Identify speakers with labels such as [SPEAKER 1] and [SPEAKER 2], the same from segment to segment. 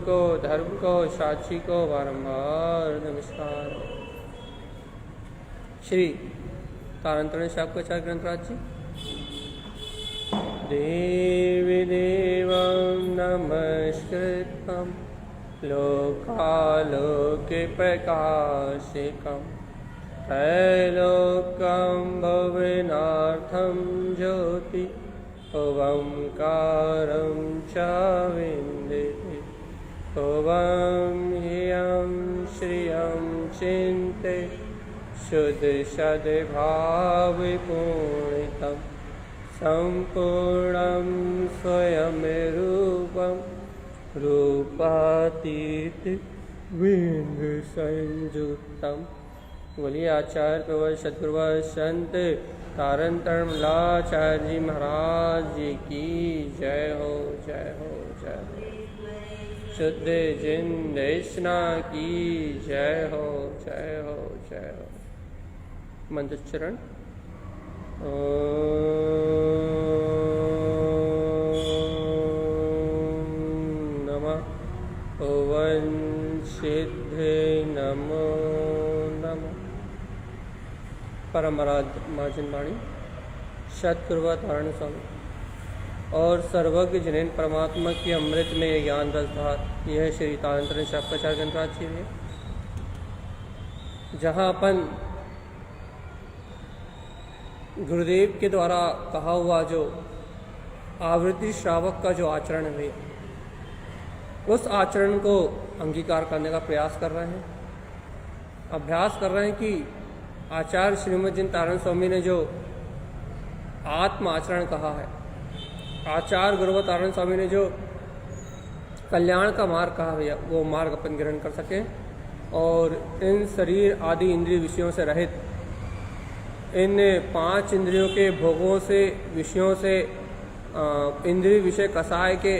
[SPEAKER 1] को, धर्म को, साक्षी को बारंबार नमस्कार। श्री तारंतरण शाक्याचार्य ग्रंथराज जी। देवी देवं नमस्कृतं लोकालोके प्रकाशिकं त्रैलोक्यं भुवनार्थं ज्योति ओंकारं च विन्दते। ओं ह्रियं श्रियं चिन्ते शुद्ध सद्भावपूर्णितं सम्पूर्णं स्वयं रूपं रूपातीत विंग संयुक्तम। बोलिए आचार्य प्रवर सद्गुरुवर संत तारंतरण लाचार्य जी महाराज जी की जय हो, जय हो, जय हो। शुद्ध जिंदेशना की जय हो, जय हो, जय हो। मंत्रोच्चारण। ओम सिद्धे नमो नमः। परम मार्जन वाणी सतगुरुवर तारण स्वामी और सर्वज्ञ जिनेन परमात्मा की अमृत में यह ज्ञान रसधार, यह श्री तारंतरण शाक्याचार्य ग्रंथराज जी है, जहाँ अपन गुरुदेव के द्वारा कहा हुआ जो आवृत्ति श्रावक का जो आचरण है, उस आचरण को अंगीकार करने का प्रयास कर रहे हैं, अभ्यास कर रहे हैं कि आचार्य श्रीमद जिन तारण स्वामी ने जो आत्म आचरण कहा है, आचार्य गुरुवर तारण स्वामी ने जो कल्याण का मार्ग कहा भैया, वो मार्ग अपन ग्रहण कर सकें और इन शरीर आदि इंद्रिय विषयों से रहित, इन 5 इंद्रियों के भोगों से, विषयों से, इंद्रिय विषय कसाय के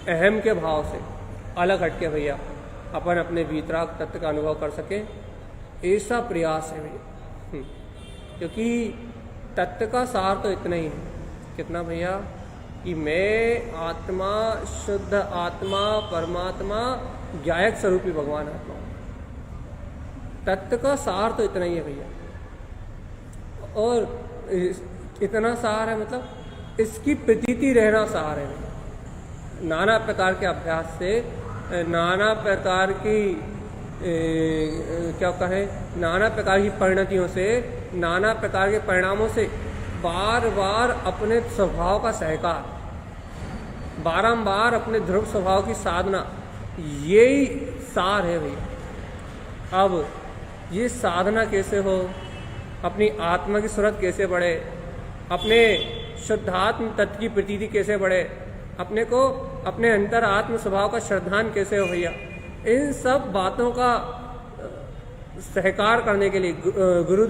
[SPEAKER 1] अहम के भाव से अलग हटके भैया अपन अपने वीतराग तत्व का अनुभव कर सकें, ऐसा प्रयास है भैया। क्योंकि तत्व का सार तो इतना ही है, कितना भैया, कि मैं आत्मा, शुद्ध आत्मा, परमात्मा, ज्ञायक स्वरूपी भगवान आत्मा। तत्व का सार तो इतना ही है भैया। और इतना सार है, मतलब इसकी प्रतीति रहना सार है भैया। नाना प्रकार के अभ्यास से, नाना प्रकार की क्या कहें, नाना प्रकार की परिणतियों से, नाना प्रकार के परिणामों से बार बार अपने स्वभाव का सहकार, बारंबार अपने ध्रुव स्वभाव की साधना, यही सार है भैया। अब ये साधना कैसे हो, अपनी आत्मा की सूरत कैसे बढ़े, अपने शुद्धात्म तत्व की प्रतीति कैसे बढ़े, अपने को अपने अंतर आत्म स्वभाव का श्रद्धान कैसे हो भैया, इन सब बातों का सहकार करने के लिए गुरु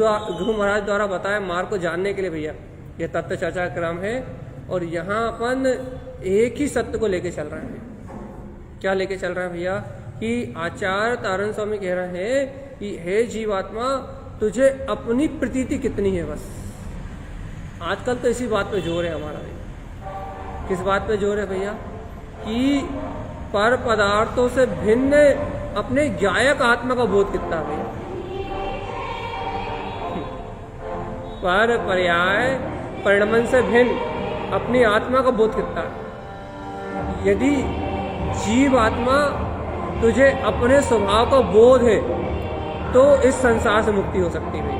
[SPEAKER 1] महाराज द्वारा बताया मार्ग को जानने के लिए भैया यह तत्व चर्चा क्रम है। और यहाँ अपन एक ही सत्य को लेके चल रहे हैं। क्या लेके चल रहे हैं भैया, कि आचार्य तारण स्वामी कह रहे हैं कि हे जीवात्मा, तुझे अपनी प्रतीति कितनी है। बस आजकल तो इसी बात पे जोर है हमारा भैया। किस बात पे जोर है भैया, कि पर पदार्थों से भिन्न अपने ज्ञायक आत्मा का बोध कितना है भैया। पर पर्याय परिणमन से भिन्न अपनी आत्मा का बोध कितना है। यदि जीव आत्मा तुझे अपने स्वभाव का बोध है तो इस संसार से मुक्ति हो सकती है।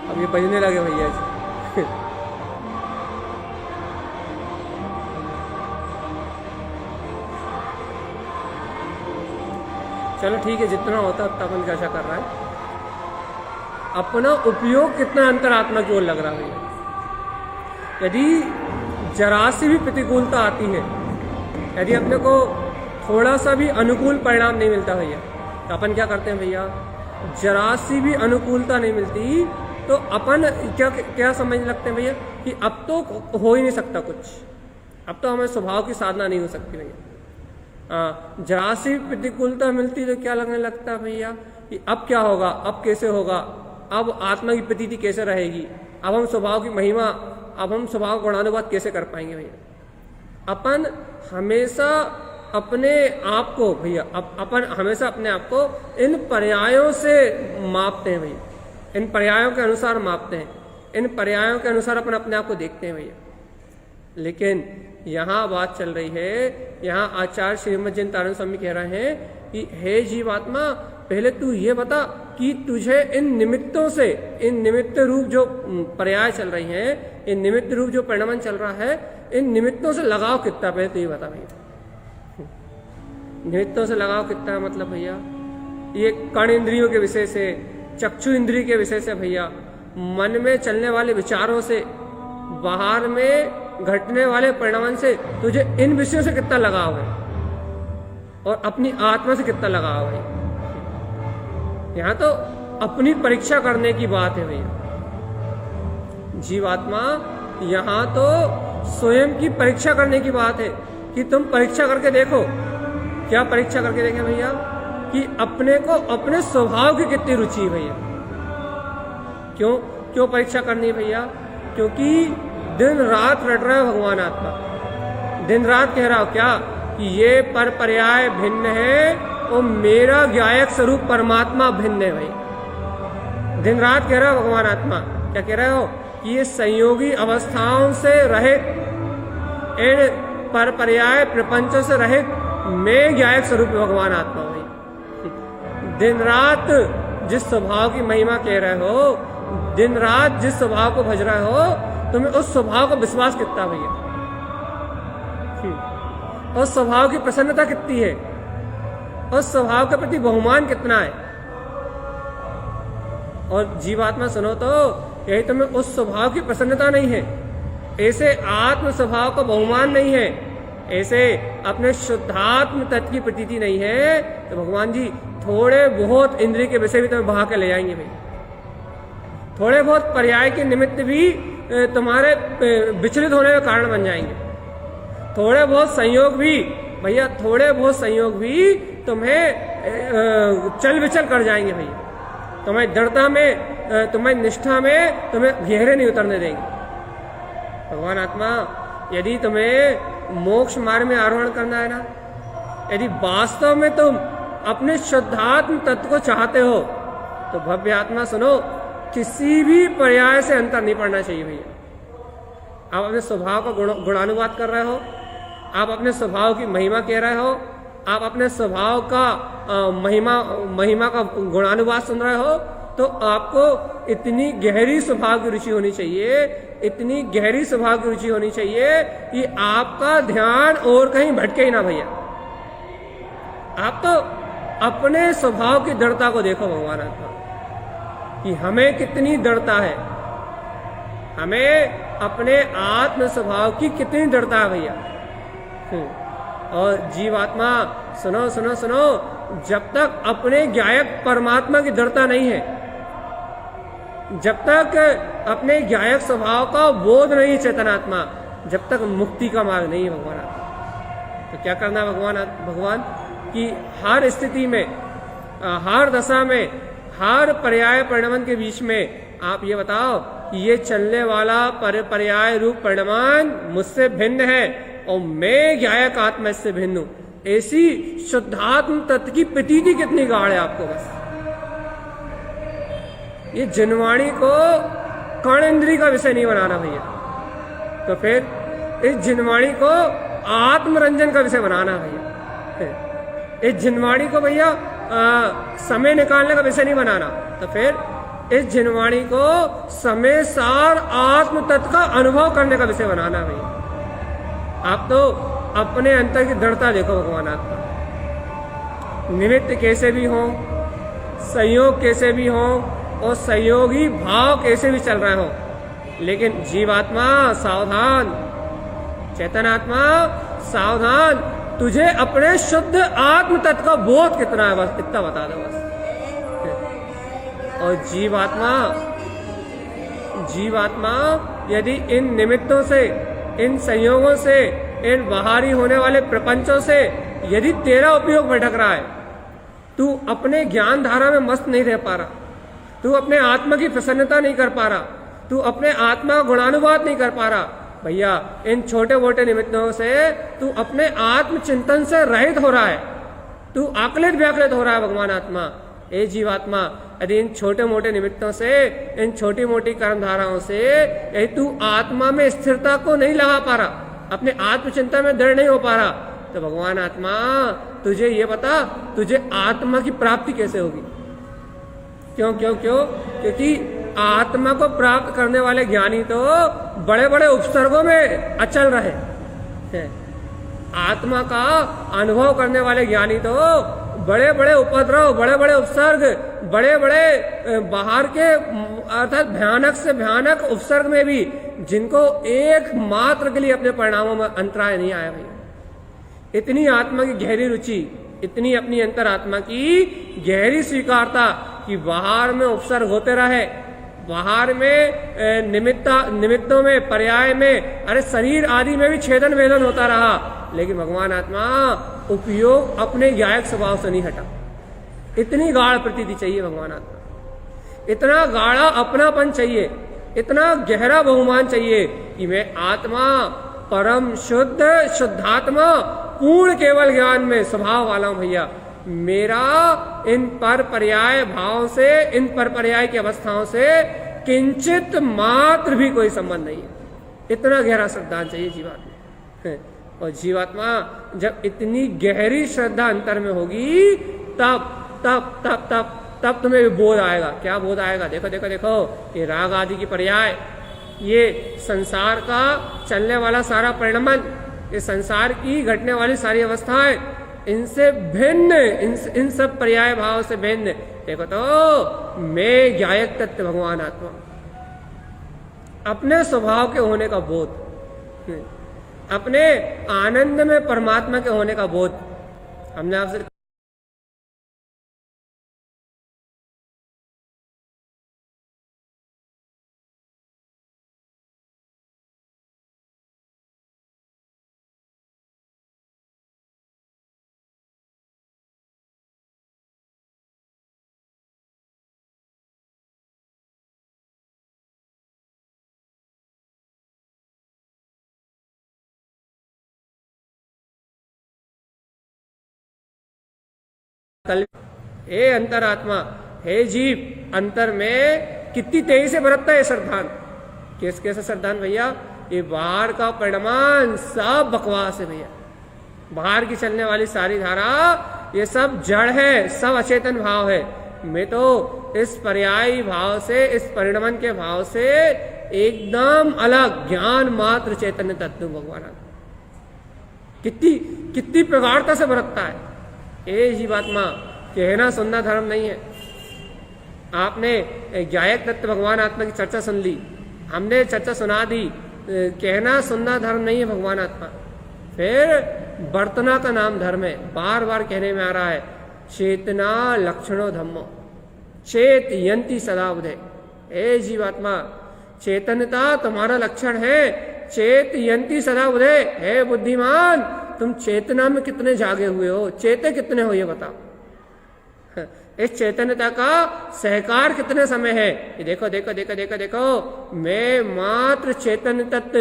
[SPEAKER 1] अब ये बजने लगे भैया जी। चलो ठीक है, जितना होता है अपन क्या कर रहा है, अपना उपयोग कितना अंतरात्मा की ओर लग रहा है। यदि जरा सी भी प्रतिकूलता आती है, यदि अपने को थोड़ा सा भी अनुकूल परिणाम नहीं मिलता भैया, तो अपन क्या करते हैं भैया, जरा सी भी अनुकूलता नहीं मिलती तो अपन क्या समझने लगते हैं भैया कि अब तो हो ही नहीं सकता कुछ, अब तो हमें स्वभाव की साधना नहीं हो सकती भैया। जरा सी प्रतिकूलता मिलती तो क्या लगने लगता है भैया कि अब क्या होगा, अब कैसे होगा, अब आत्मा की प्रतीति कैसे रहेगी, अब हम स्वभाव की महिमा, अब हम स्वभाव गुणानुवाद कैसे कर पाएंगे भैया। अपन हमेशा अपने आप को भैया अपन हमेशा अपने आप को इन पर्यायों से मापते हैं भैया, इन पर्यायों के अनुसार मापते हैं, इन पर्यायों के अनुसार अपन अपने आप को देखते हैं भैया। लेकिन यहाँ बात चल रही है, यहाँ आचार्य श्रीमद जयंतानंद स्वामी कह रहे हैं कि हे जीवात्मा, पहले तू ये बता कि तुझे इन निमित्तों से, इन निमित्त रूप जो पर्याय चल रही हैं, इन निमित्त रूप जो परिणमन चल रहा है, इन निमित्तों से लगाव कितना, पहले तो ये बता भैया। निमित्तों से लगाव कितना है मतलब भैया, ये कर्ण इंद्रियों के विषय से, चक्षु इंद्रिय के विषय से भैया, मन में चलने वाले विचारों से, बाहर में घटने वाले परिणाम से तुझे इन विषयों से कितना लगाव है और अपनी आत्मा से कितना लगाव है। यहाँ तो अपनी परीक्षा करने की बात है भैया। जीवात्मा, यहाँ तो स्वयं की परीक्षा करने की बात है कि तुम परीक्षा करके देखो। क्या परीक्षा करके देखें भैया? कि अपने को, अपने स्वभाव की कितनी रुचि है भैया। क्यों परीक्षा करनी है भैया? क्योंकि दिन रात रट रहा है भगवान आत्मा, दिन रात कह रहा हो क्या कि ये पर पर्याय भिन्न है और मेरा ज्ञायक स्वरूप परमात्मा भिन्न है भाई। दिन रात कह रहा है भगवान आत्मा, क्या कह रहे हो कि ये संयोगी अवस्थाओं से रहित, इन पर पर्याय प्रपंचों से रहित मैं ज्ञायक स्वरूप भगवान आत्मा भाई। दिन रात जिस स्वभाव की महिमा कह रहे हो, दिन रात जिस स्वभाव को भज रहे हो, तुम्हें उस स्वभाव का विश्वास कितना भैया, उस स्वभाव की प्रसन्नता कितनी है, उस स्वभाव के प्रति बहुमान कितना है। और जीवात्मा सुनो तो, यही तुम्हें उस स्वभाव की प्रसन्नता नहीं है, ऐसे आत्म स्वभाव का बहुमान नहीं है, ऐसे अपने शुद्धात्म तत्व की प्रतीति नहीं है, तो भगवान जी थोड़े बहुत इंद्रिय के विषय भी तुम्हें बहा के ले जाएंगे भाई। थोड़े बहुत पर्याय के निमित्त भी तुम्हारे विचलित होने का कारण बन जाएंगे। थोड़े बहुत संयोग भी भैया, थोड़े बहुत संयोग भी तुम्हें चल विचल कर जाएंगे भैया। तुम्हारी दृढ़ता में, तुम्हारी निष्ठा में तुम्हें गहरे नहीं उतरने देंगे। भगवान आत्मा, यदि तुम्हें मोक्ष मार्ग में आरोहण करना है ना, यदि वास्तव में तुम अपने शुद्धात्म तत्व को चाहते हो, तो भव्य आत्मा सुनो, किसी भी पर्याय से अंतर नहीं पड़ना चाहिए भैया। आप अपने स्वभाव का गुणानुवाद कर रहे हो, आप अपने स्वभाव की महिमा कह रहे हो, आप अपने स्वभाव का महिमा का गुणानुवाद सुन रहे हो, तो आपको इतनी गहरी स्वभाव की रुचि होनी चाहिए, इतनी गहरी स्वभाव की रुचि होनी चाहिए कि आपका ध्यान और कहीं भटके ही ना भैया। आप तो अपने स्वभाव की दृढ़ता को देखो भगवान आत्मा, कि हमें कितनी दृढ़ता है, हमें अपने आत्म स्वभाव की कितनी दृढ़ता है भैया। और जीवात्मा सुनो सुनो सुनो, जब तक अपने ज्ञायक परमात्मा की दृढ़ता नहीं है, जब तक अपने ज्ञायक स्वभाव का बोध नहीं चेतनात्मा, जब तक मुक्ति का मार्ग नहीं है भगवान आत्मा। तो क्या करना है भगवान कि हर स्थिति में, हर दशा में, हर पर्याय परिणमन के बीच में आप ये बताओ कि ये चलने वाला पर्याय रूप परिणमन मुझसे भिन्न है और मैं ज्ञायक आत्मा इससे भिन्न हूं। ऐसी शुद्धात्म तत्व की प्रतीति कितनी गाढ़ है आपको। बस ये जिनवाणी को कर्ण इंद्रिय का विषय नहीं बनाना भैया, तो फिर इस जिनवाणी को आत्मरंजन का विषय बनाना भैया। इस जिनवाणी को भैया समय निकालने का विषय नहीं बनाना, तो फिर इस जिनवाणी को समय सार आत्म तत्व का अनुभव करने का विषय बनाना भैया। आप तो अपने अंतर की दृढ़ता देखो भगवान आत्मा। निमित्त कैसे भी हो, संयोग कैसे भी हो और संयोगी भाव कैसे भी चल रहे हो, लेकिन जीवात्मा सावधान, चेतनात्मा सावधान, तुझे अपने शुद्ध आत्म तत्व का बोध कितना है, बस इतना बता दो बस। और जीवात्मा यदि इन निमित्तों से, इन संयोगों से, इन बाहरी होने वाले प्रपंचों से यदि तेरा उपयोग भटक रहा है, तू अपने ज्ञान धारा में मस्त नहीं रह पा रहा, तू अपने आत्मा की प्रसन्नता नहीं कर पा रहा, तू अपने आत्मा का गुणानुवाद नहीं कर पा रहा, भैया इन छोटे मोटे निमित्तों से तू अपने आत्मचिंतन से रहित हो रहा है, तू आकलित व्याकलित हो रहा है भगवान आत्मा। ए जीवात्मा, यदि इन छोटे मोटे निमित्तों से, इन छोटी मोटी कर्मधाराओं से यदि तू आत्मा में स्थिरता को नहीं लगा पा रहा, अपने आत्मचिंतन में दृढ़ नहीं हो पा रहा, तो भगवान आत्मा तुझे ये बता, तुझे आत्मा की प्राप्ति कैसे होगी? क्यों क्यों क्यों? क्योंकि आत्मा को प्राप्त करने वाले ज्ञानी तो बड़े बड़े उपसर्गों में अचल रहे हैं। आत्मा का अनुभव करने वाले ज्ञानी तो बड़े बड़े उपद्रव, बड़े बड़े उपसर्ग, बड़े बड़े बाहर के अर्थात भयानक से भयानक उपसर्ग में भी, जिनको एक मात्र के लिए अपने परिणामों में अंतराय नहीं आया भैया। इतनी आत्मा की गहरी रुचि, इतनी अपनी अंतर आत्मा की गहरी स्वीकारता कि बाहर में उपसर्ग होते रहे, बाहर में निमित्तों में, पर्याय में, अरे शरीर आदि में भी छेदन वेदन होता रहा, लेकिन भगवान आत्मा उपयोग अपने ज्ञायक स्वभाव से नहीं हटा। इतनी गाढ़ प्रतीति चाहिए भगवान आत्मा, इतना गाढ़ा अपनापन चाहिए, इतना गहरा बहुमान चाहिए कि मैं आत्मा परम शुद्ध शुद्धात्मा पूर्ण केवल ज्ञान में स्वभाव वाला हूं भैया। मेरा इन पर पर्याय भाव से, इन पर पर्याय की अवस्थाओं से किंचित मात्र भी कोई संबंध नहीं है। इतना गहरा श्रद्धा चाहिए जीवात्मा। और जीवात्मा जब इतनी गहरी श्रद्धा अंतर में होगी, तब तब तब तब तब तुम्हें बोध आएगा। क्या बोध आएगा? देखो देखो देखो, ये राग आदि की पर्याय, ये संसार का चलने वाला सारा परिणमन, ये संसार की घटने वाली सारी अवस्थाएं, इनसे भिन्न, इन सब पर्याय भाव से भिन्न, देखो तो मैं ज्ञायक तत्व भगवान आत्मा, अपने स्वभाव के होने का बोध, अपने आनंद में परमात्मा के होने का बोध। हमने आपसे कल, हे अंतरात्मा, हे जीव, अंतर में कितनी तेजी से बरतता है श्रद्धान। कैसे श्रद्धान भैया? ये बाहर का परिणाम सब बकवास है भैया, बाहर की चलने वाली सारी धारा ये सब जड़ है, सब अचेतन भाव है। मैं तो इस पर्यायी भाव से, इस परिणमन के भाव से एकदम अलग ज्ञान मात्र चैतन्य तत्व भगवान। कितनी प्रगाढ़ता से बरतता है। ए जीवात्मा, कहना सुनना धर्म नहीं है। आपने ज्ञायक तत्व भगवान आत्मा की चर्चा सुन ली, हमने चर्चा सुना दी, कहना सुनना धर्म नहीं है भगवान आत्मा। फिर बर्तना का नाम धर्म है। बार बार कहने में आ रहा है, चेतना लक्षणो धम्मो चेत यंती सदा बुधे। ए जीवात्मा, चेतनता तुम्हारा लक्षण है, चेत यंती सदा बुधे। हे बुद्धिमान, तुम चेतना में कितने जागे हुए हो, चेते कितने हो ये बताओ। इस चैतन्यता का सहकार कितने समय है? ये देखो देखो देखो देखो देखो, मैं मात्र चैतन्य तत्व,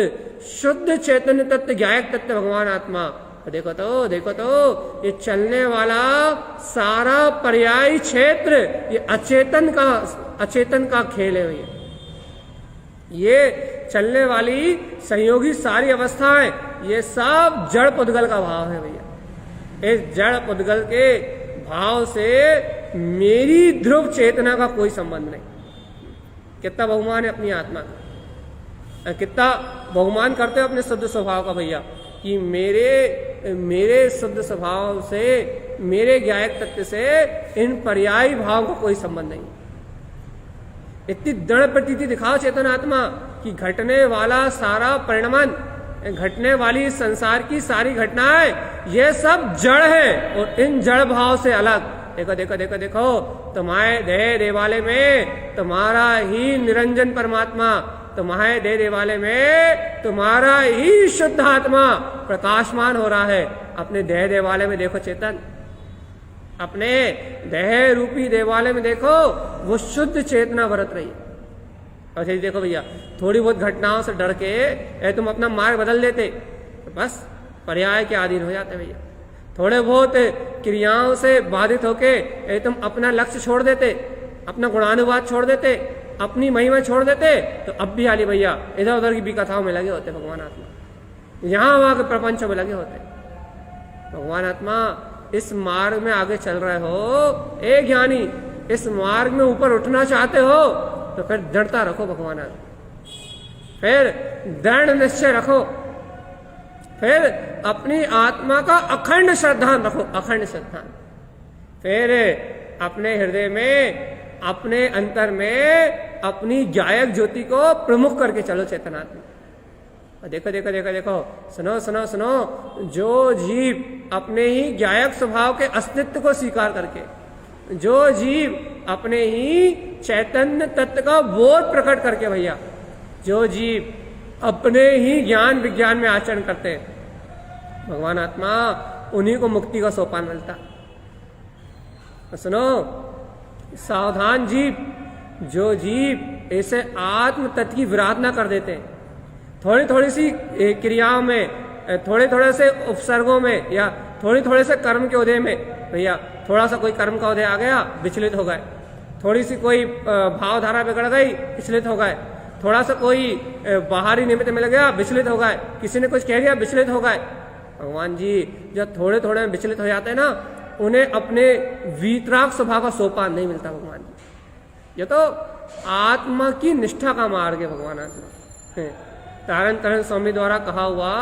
[SPEAKER 1] शुद्ध चैतन्य तत्व, ज्ञायक तत्व भगवान आत्मा। देखो तो ये चलने वाला सारा पर्यायी क्षेत्र ये अचेतन का खेल है भैया। ये चलने वाली संयोगी सारी अवस्थाएं, ये सब जड़ पुद्गल का भाव है भैया। इस जड़ पुद्गल के भाव से मेरी ध्रुव चेतना का कोई संबंध नहीं। कितना बहुमान है अपनी आत्मा का, कितना बहुमान करते हो अपने शुद्ध स्वभाव का भैया, कि मेरे शुद्ध स्वभाव से, मेरे ज्ञायक तत्व से इन पर्यायी भाव का कोई संबंध नहीं। इतनी दृढ़ प्रतीति दिखाओ चेतन आत्मा कि घटने वाला सारा परिणमन, घटने वाली संसार की सारी घटनाएं ये सब जड़ है और इन जड़ भाव से अलग। देखो देखो देखो देखो, तुम्हारे देह देवालय में तुम्हारा ही निरंजन परमात्मा, तुम्हारे देह देवालय में तुम्हारा ही शुद्ध आत्मा प्रकाशमान हो रहा है। अपने देह देवालय में देखो चेतन, अपने देह रूपी देवालय में देखो वो शुद्ध चेतना बरत रही है। अच्छा देखो भैया, थोड़ी बहुत घटनाओं से डर के तुम अपना मार्ग बदल देते तो बस पर्याय के अधीन हो जाते भैया। थोड़े बहुत क्रियाओं से बाधित होके तुम अपना लक्ष्य छोड़ देते, अपना गुणानुवाद छोड़ देते, अपनी महिमा छोड़ देते, तो अब भी आली भैया इधर उधर की भी कथाओं में लगे होते भगवान आत्मा, यहाँ वहां के प्रपंचों में लगे होते। भगवान आत्मा इस मार्ग में आगे चल रहे हो, ए ज्ञानी, इस मार्ग में ऊपर उठना चाहते हो तो फिर दृढ़ता रखो भगवान आत्मा, फिर दृढ़ निश्चय रखो, फिर अपनी आत्मा का अखंड श्रद्धान रखो, अखंड श्रद्धान। फिर अपने हृदय में, अपने अंतर में अपनी गायक ज्योति को प्रमुख करके चलो चेतनात्मा। देखो देखो देखो देखो, सुनो सुनो सुनो, जो जीव अपने ही गायक स्वभाव के अस्तित्व को स्वीकार करके, जो जीव अपने ही चैतन्य तत्व का बोध प्रकट करके भैया, जो जीव अपने ही ज्ञान विज्ञान में आचरण करते हैं, भगवान आत्मा उन्हीं को मुक्ति का सोपान मिलता। सुनो, सावधान जीव, जो जीव ऐसे आत्म तत्व की विराधना कर देते हैं, थोड़ी थोड़ी सी क्रियाओं में, थोड़े थोड़े से उपसर्गों में, या थोड़ी थोड़े से कर्म के उदय में भैया, थोड़ा सा कोई कर्म का उदय आ गया, विचलित हो गए, थोड़ी सी कोई भावधारा बिगड़ गई, विचलित हो गए, थोड़ा सा कोई बाहरी निमित्त मिल गया, विचलित हो गए, किसी ने कुछ कह दिया, विचलित हो गए। भगवान जी जब थोड़े थोड़े में विचलित हो जाते हैं ना, उन्हें अपने वीतराग स्वभाव का सोपान नहीं मिलता भगवान जी। ये तो आत्मा की निष्ठा का मार्ग है भगवान आत्मा। तारण तरण स्वामी द्वारा कहा हुआ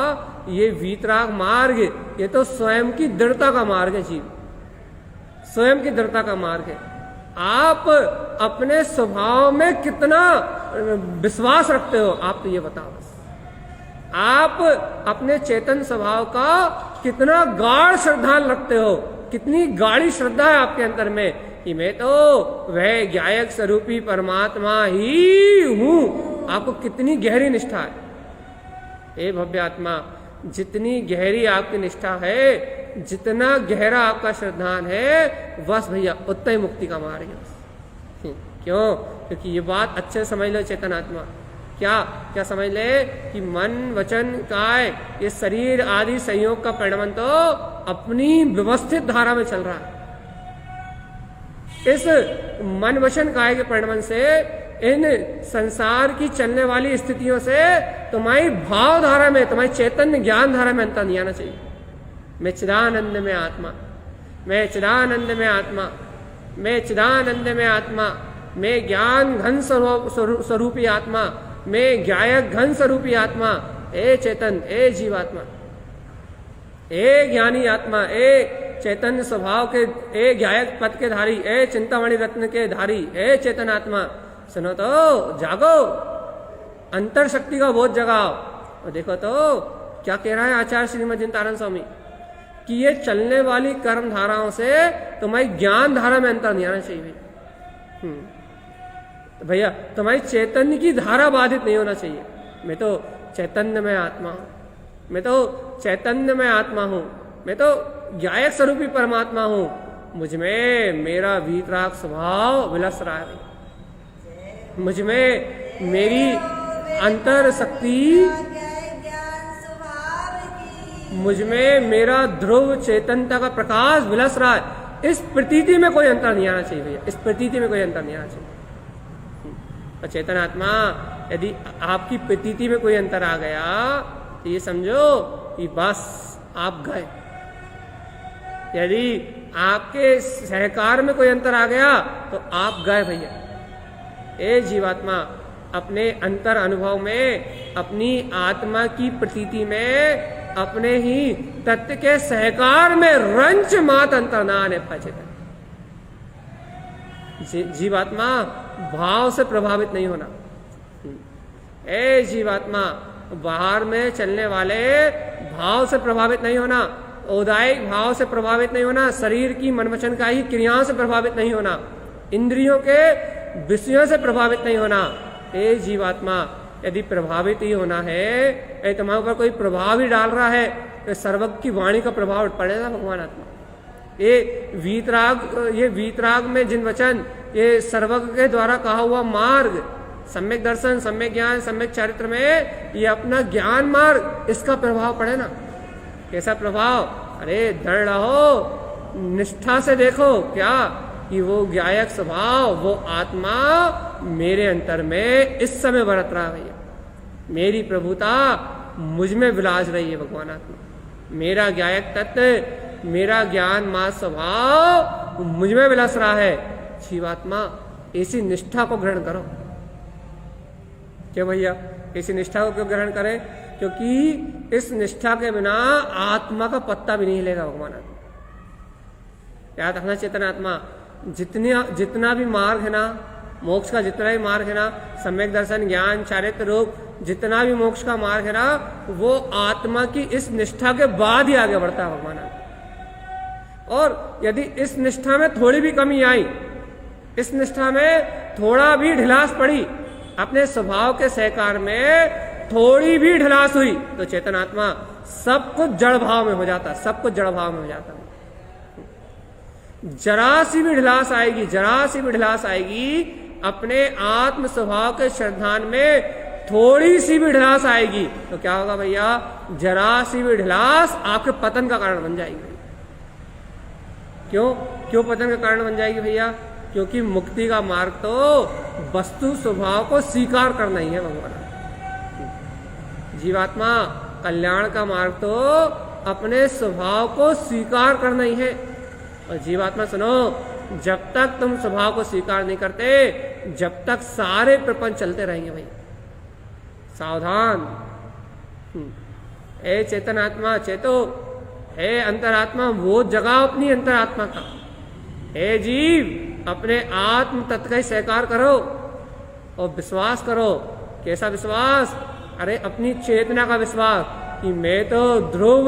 [SPEAKER 1] ये वीतराग मार्ग, ये तो स्वयं की दृढ़ता का मार्ग है जीव, स्वयं की दृढ़ता का मार्ग है। आप अपने स्वभाव में कितना विश्वास रखते हो, आप तो ये बताओ बस। आप अपने चेतन स्वभाव का कितना गाढ़ श्रद्धान रखते हो, कितनी गाढ़ी श्रद्धा है आपके अंतर में कि मैं तो वह गायक स्वरूपी परमात्मा ही हूं। आपको कितनी गहरी निष्ठा है हे भव्य आत्मा, जितनी गहरी आपकी निष्ठा है, जितना गहरा आपका श्रद्धान है, बस भैया उतना ही मुक्ति का मार्ग है। क्यों? क्योंकि ये बात अच्छे समझ लो चेतन आत्मा, क्या समझ ले कि मन वचन काय ये शरीर आदि संयोग का परिणमन तो अपनी व्यवस्थित धारा में चल रहा है। इस मन वचन काय के परिणमन से, इन संसार की चलने वाली स्थितियों से तुम्हारी भाव धारा में, तुम्हारी चैतन्य ज्ञान धारा में अंतर नहीं आना चाहिए। मैं चिदानंद में आत्मा, मैं चिदानंद में आत्मा, मैं चिदानंद में आत्मा, मैं ज्ञान घन स्वरूपी आत्मा, मैं गायक घन स्वरूपी आत्मा। ए चेतन, ए जीवात्मा, ए ज्ञानी आत्मा, ए चैतन्य स्वभाव के, ए गायक पद के धारी, ए चिंतामणि रत्न के धारी, ए चेतन आत्मा, सुनो तो, जागो, अंतर शक्ति का बोध जगाओ। और देखो तो क्या कह रहा है आचार्य श्रीमद जिनतारण स्वामी कि ये चलने वाली कर्म धाराओं से तुम्हारी ज्ञान धारा में अंतर नहीं आना चाहिए तो भैया तुम्हारी चैतन्य की धारा बाधित नहीं होना चाहिए। मैं तो चैतन्य में आत्मा हूं, मैं तो चैतन्य में आत्मा हूं, मैं तो गायक स्वरूपी परमात्मा हूं, मुझ में मेरा वीतराग स्वभाव विलस रहा है, मुझ में मेरी अंतर शक्ति, मुझ में मेरा ध्रुव चेतनता का प्रकाश विलस रहा है। इस प्रतीति में कोई अंतर नहीं आना चाहिए भैया, इस प्रतीति में कोई अंतर नहीं आना चाहिए। और चेतन आत्मा, यदि आपकी प्रतीति में कोई अंतर आ गया तो ये समझो कि बस आप गए। यदि आपके सहकार में कोई अंतर आ गया तो आप गए भैया। ए जीवात्मा, अपने अंतर अनुभव में, अपनी आत्मा की प्रतीति में, अपने ही तत्व के सहकार में रंच मात अंतर ना आने पाए। जीवात्मा भाव से प्रभावित नहीं होना। ए जीवात्मा, बाहर में चलने वाले भाव से प्रभावित नहीं होना, औदायिक भाव से प्रभावित नहीं होना, शरीर की मन वचन का ही क्रियाओं से प्रभावित नहीं होना, इंद्रियों के विषयों से प्रभावित नहीं होना। ए जीवात्मा, यदि प्रभावित ही होना है, तुम्हारे ऊपर कोई प्रभाव ही डाल रहा है, तो सर्वज्ञ की वाणी का प्रभाव पड़ेगा भगवान आत्मा। ये वीतराग में जिन वचन, ये सर्वज्ञ के द्वारा कहा हुआ मार्ग, सम्यक दर्शन, सम्यक ज्ञान, सम्यक चरित्र में ये अपना ज्ञान मार्ग, इसका प्रभाव पड़े ना। कैसा प्रभाव? अरे दृढ़ रहो, निष्ठा से देखो क्या कि वो ज्ञायक स्वभाव, वो आत्मा मेरे अंतर में इस समय बरत रहा है भैया। मेरी प्रभुता मुझ में विलाज रही है भगवान आत्मा। मेरा ज्ञायक तत्व, मेरा ज्ञान मास स्वभाव मुझ में विलास रहा है। जीवात्मा इसी निष्ठा को ग्रहण करो। क्यों भैया इसी निष्ठा को क्यों ग्रहण करें? क्योंकि इस निष्ठा के बिना आत्मा का पत्ता भी नहीं हिलेगा भगवान आत्मा। याद रखना चेतन आत्मा, जितना भी मार्ग है ना, मोक्ष का जितना भी मार्ग है ना, सम्यक दर्शन, ज्ञान, चारित्र, रूप, जितना भी मोक्ष का मार्ग है ना, वो आत्मा की इस निष्ठा के बाद ही आगे बढ़ता है भगवान आत्मा। और यदि इस निष्ठा में थोड़ी भी कमी आई, इस निष्ठा में थोड़ा भी ढिलास पड़ी, अपने स्वभाव के सहकार में थोड़ी भी ढिलास हुई, तो चेतन आत्मा सब कुछ जड़ भाव में हो जाता, सब कुछ जड़ भाव में हो जाता। जरा सी भी ढिलास आएगी, जरा सी भी ढिलास आएगी, अपने आत्म स्वभाव के श्रद्धान में थोड़ी सी भी ढिलास आएगी तो क्या होगा भैया? जरा सी भी ढिलास आपके पतन का कारण बन जाएगी। क्यों पतन का कारण बन जाएगी भैया? क्योंकि मुक्ति का मार्ग तो वस्तु स्वभाव को स्वीकार करना ही है भगवान। जीवात्मा कल्याण का मार्ग तो अपने स्वभाव को स्वीकार करना ही है। और जीवात्मा सुनो, जब तक तुम स्वभाव को स्वीकार नहीं करते, जब तक सारे प्रपंच चलते रहेंगे भाई। सावधान। ए चेतन आत्मा, चेतो, हे अंतरात्मा, वो जगाओ अपनी अंतरात्मा का। हे जीव, अपने आत्म तत्व का स्वीकार करो और विश्वास करो। कैसा विश्वास? अरे अपनी चेतना का विश्वास कि मैं तो ध्रुव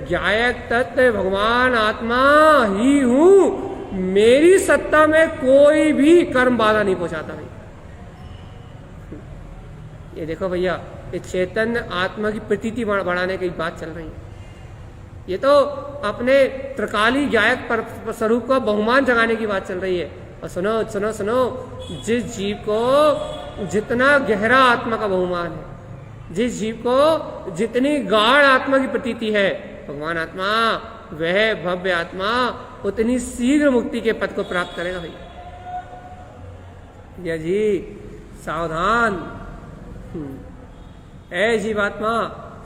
[SPEAKER 1] ज्ञायक तत्व भगवान आत्मा ही हूं। मेरी सत्ता में कोई भी कर्म बाधा नहीं पहुंचाता भाई। ये देखो भैया, ये चैतन्य आत्मा की प्रतीति बढ़ाने की बात चल रही है। ये तो अपने त्रिकाली ज्ञायक स्वरूप का बहुमान जगाने की बात चल रही है। और सुनो सुनो सुनो, जिस जीव को जितना गहरा आत्मा का बहुमान है, जिस जीव को जितनी गाढ़ आत्मा की प्रतीति है, भगवान आत्मा, वह भव्य आत्मा उतनी शीघ्र मुक्ति के पद को प्राप्त करेगा भाई। या जी सावधान। ऐ जीवात्मा,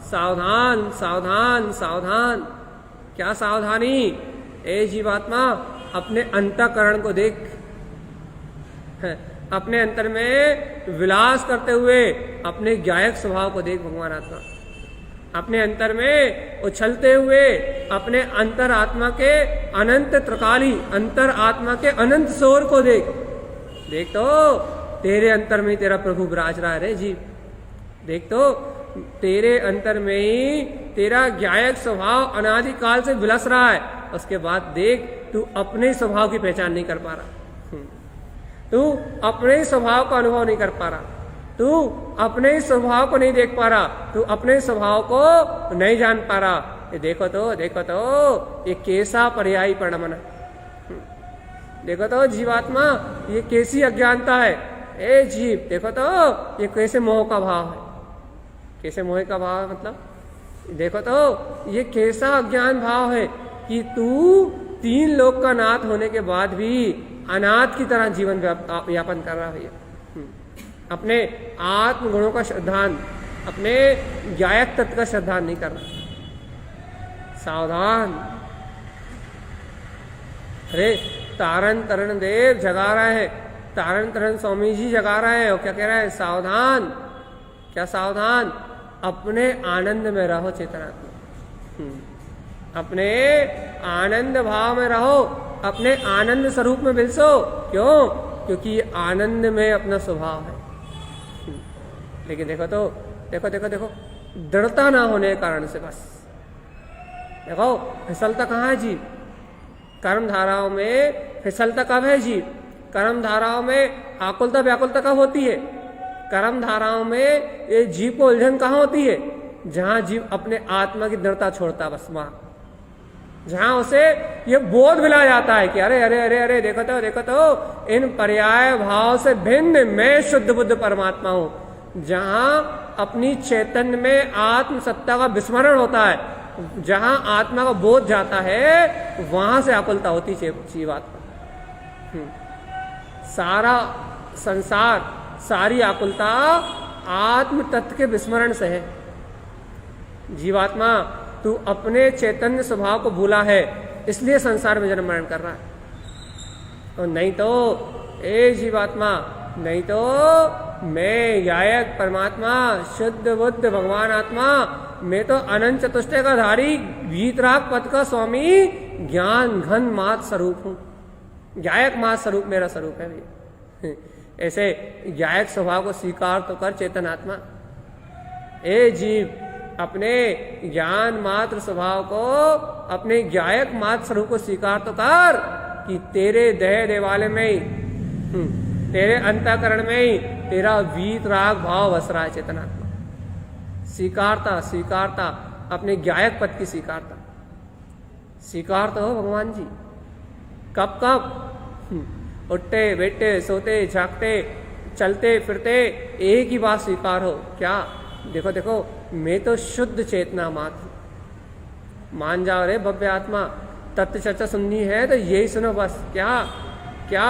[SPEAKER 1] सावधान सावधान सावधान। क्या सावधानी? ए जीवात्मा, अपने अंतःकरण को देख। अपने अंतर में विलास करते हुए अपने ज्ञायक स्वभाव को देख भगवान आत्मा। अपने अंतर में उछलते हुए अपने अंतर आत्मा के अनंत त्रिकाली अंतर आत्मा के अनंत शोर को देख। देख तो तेरे अंतर में तेरा प्रभु विराज रहा है रे जीव। देख तो तेरे अंतर में ही तेरा ज्ञायक स्वभाव अनादिकाल से विलस रहा है। उसके बाद देख, तू अपने स्वभाव की पहचान नहीं कर पा रहा, तू अपने स्वभाव का अनुभव नहीं कर पा रहा, तू अपने स्वभाव को नहीं देख पा रहा, तू अपने स्वभाव को नहीं जान पा रहा। ये देखो तो ये कैसा पर्यायी परिणमन है। देखो तो जीवात्मा, ये कैसी अज्ञानता है। ए जीव, देखो तो ये कैसे मोह का भाव है। कैसे मोह का भाव है मतलब? देखो तो ये कैसा अज्ञान भाव है कि तू 3 लोक का नाथ होने के बाद भी अनाथ की तरह जीवन यापन कर रहा है। अपने आत्म गुणों का श्रद्धान, अपने ज्ञायक तत्व का श्रद्धान नहीं कर रहा। सावधान। अरे तारण तरण देव जगा रहे हैं, तारण तरण स्वामी जी जगा रहे हैं। और क्या कह रहा है? सावधान। क्या सावधान? अपने आनंद में रहो चेतनात्मा। अपने आनंद भाव में रहो, अपने आनंद स्वरूप में बिलसो। क्यों? क्योंकि आनंद में अपना स्वभाव है। लेकिन देखो तो, देखो देखो देखो, दृढ़ता ना होने के कारण से बस देखो फिसलता कहाँ है जीव? कर्म धाराओं में फिसलता कब है जीव? कर्म धाराओं में आकुलता व्याकुलता कब होती है? कर्म धाराओं में ये जीव को उलझन कहाँ होती है? जहां जीव अपने आत्मा की दृढ़ता छोड़ता, बस वहां। जहां उसे ये बोध मिला जाता है कि अरे अरे अरे अरे देखो तो इन पर्याय भाव से भिन्न मैं शुद्ध बुद्ध परमात्मा हूं। जहां अपनी चैतन्य में आत्म सत्ता का विस्मरण होता है, जहां आत्मा का बोध जाता है, वहां से आकुलता होती जीवात्मा। सारा संसार, सारी आकुलता आत्म तत्व के विस्मरण से है। जीवात्मा तू अपने चैतन्य स्वभाव को भूला है, इसलिए संसार में जन्म मरण कर रहा है। और नहीं तो ए जीवात्मा, नहीं तो मैं गायक परमात्मा शुद्ध बुद्ध भगवान आत्मा, मैं तो अनंत चतुष्टय का धारी वीतराग पद का स्वामी ज्ञान घन मात स्वरूप हूं। गायक मात स्वरूप मेरा स्वरूप है भैया। ऐसे गायक स्वभाव को स्वीकार तो कर चेतन आत्मा। ए जीव, अपने ज्ञान मात्र स्वभाव को, अपने गायक मात्र स्वरूप को स्वीकार तो कर कि तेरे देह देवालय में ही, तेरे अंतःकरण में ही तेरा वीतराग भाव बस रहा है चेतनात्मा। स्वीकारता अपने गायक पद की स्वीकारता। स्वीकार तो हो भगवान जी। कब कब उठते बैठते सोते जागते चलते फिरते एक ही बात स्वीकार हो, क्या? देखो मैं तो शुद्ध चेतना मात्र। मान जाओ रे भव्य आत्मा, तत्व चर्चा सुननी है तो यही सुनो बस। क्या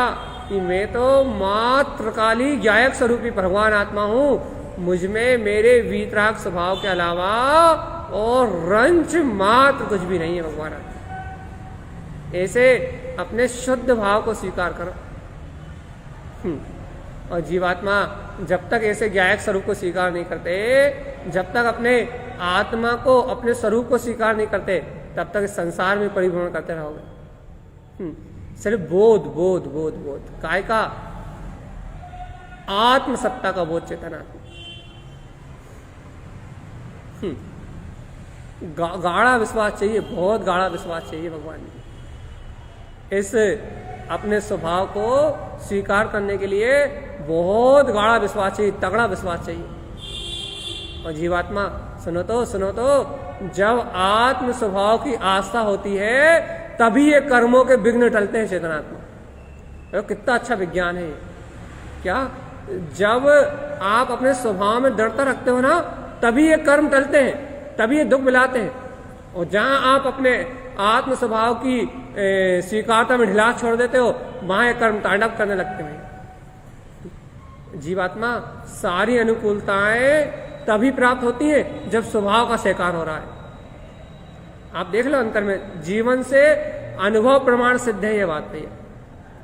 [SPEAKER 1] कि मैं तो मात्र काली गायक स्वरूपी भगवान आत्मा हूं। मुझ में मेरे वीतराग स्वभाव के अलावा और रंच मात्र कुछ भी नहीं है भगवान आत्मा। ऐसे अपने शुद्ध भाव को स्वीकार करो। और जीवात्मा जब तक ऐसे गायक स्वरूप को स्वीकार नहीं करते, जब तक अपने आत्मा को, अपने स्वरूप को स्वीकार नहीं करते, तब तक इस संसार में परिभ्रमण करते रहोगे। सिर्फ बोध बोध बोध बोध काय का? आत्म सत्ता का बोध चेतन आत्मा। गाढ़ा विश्वास चाहिए, बहुत गाढ़ा विश्वास चाहिए भगवान जी। इस अपने स्वभाव को स्वीकार करने के लिए बहुत गाढ़ा विश्वास चाहिए, तगड़ा विश्वास चाहिए। और जीवात्मा सुनो तो जब आत्म स्वभाव की आस्था होती है तभी ये कर्मों के विघ्न टलते हैं चेतनात्मा। तो कितना अच्छा विज्ञान है क्या? जब आप अपने स्वभाव में दृढ़ता रखते हो ना, तभी ये कर्म टलते हैं, तभी ये दुख मिलाते हैं। और जहां आप अपने आत्म स्वभाव की स्वीकारता में ढिलास छोड़ देते हो, वहां ये कर्म तांडव करने लगते हैं। जीवात्मा सारी अनुकूलताएं तभी प्राप्त होती हैं जब स्वभाव का स्वीकार हो रहा है। आप देख लो अंतर में, जीवन से अनुभव प्रमाण सिद्ध है ये बात भैया।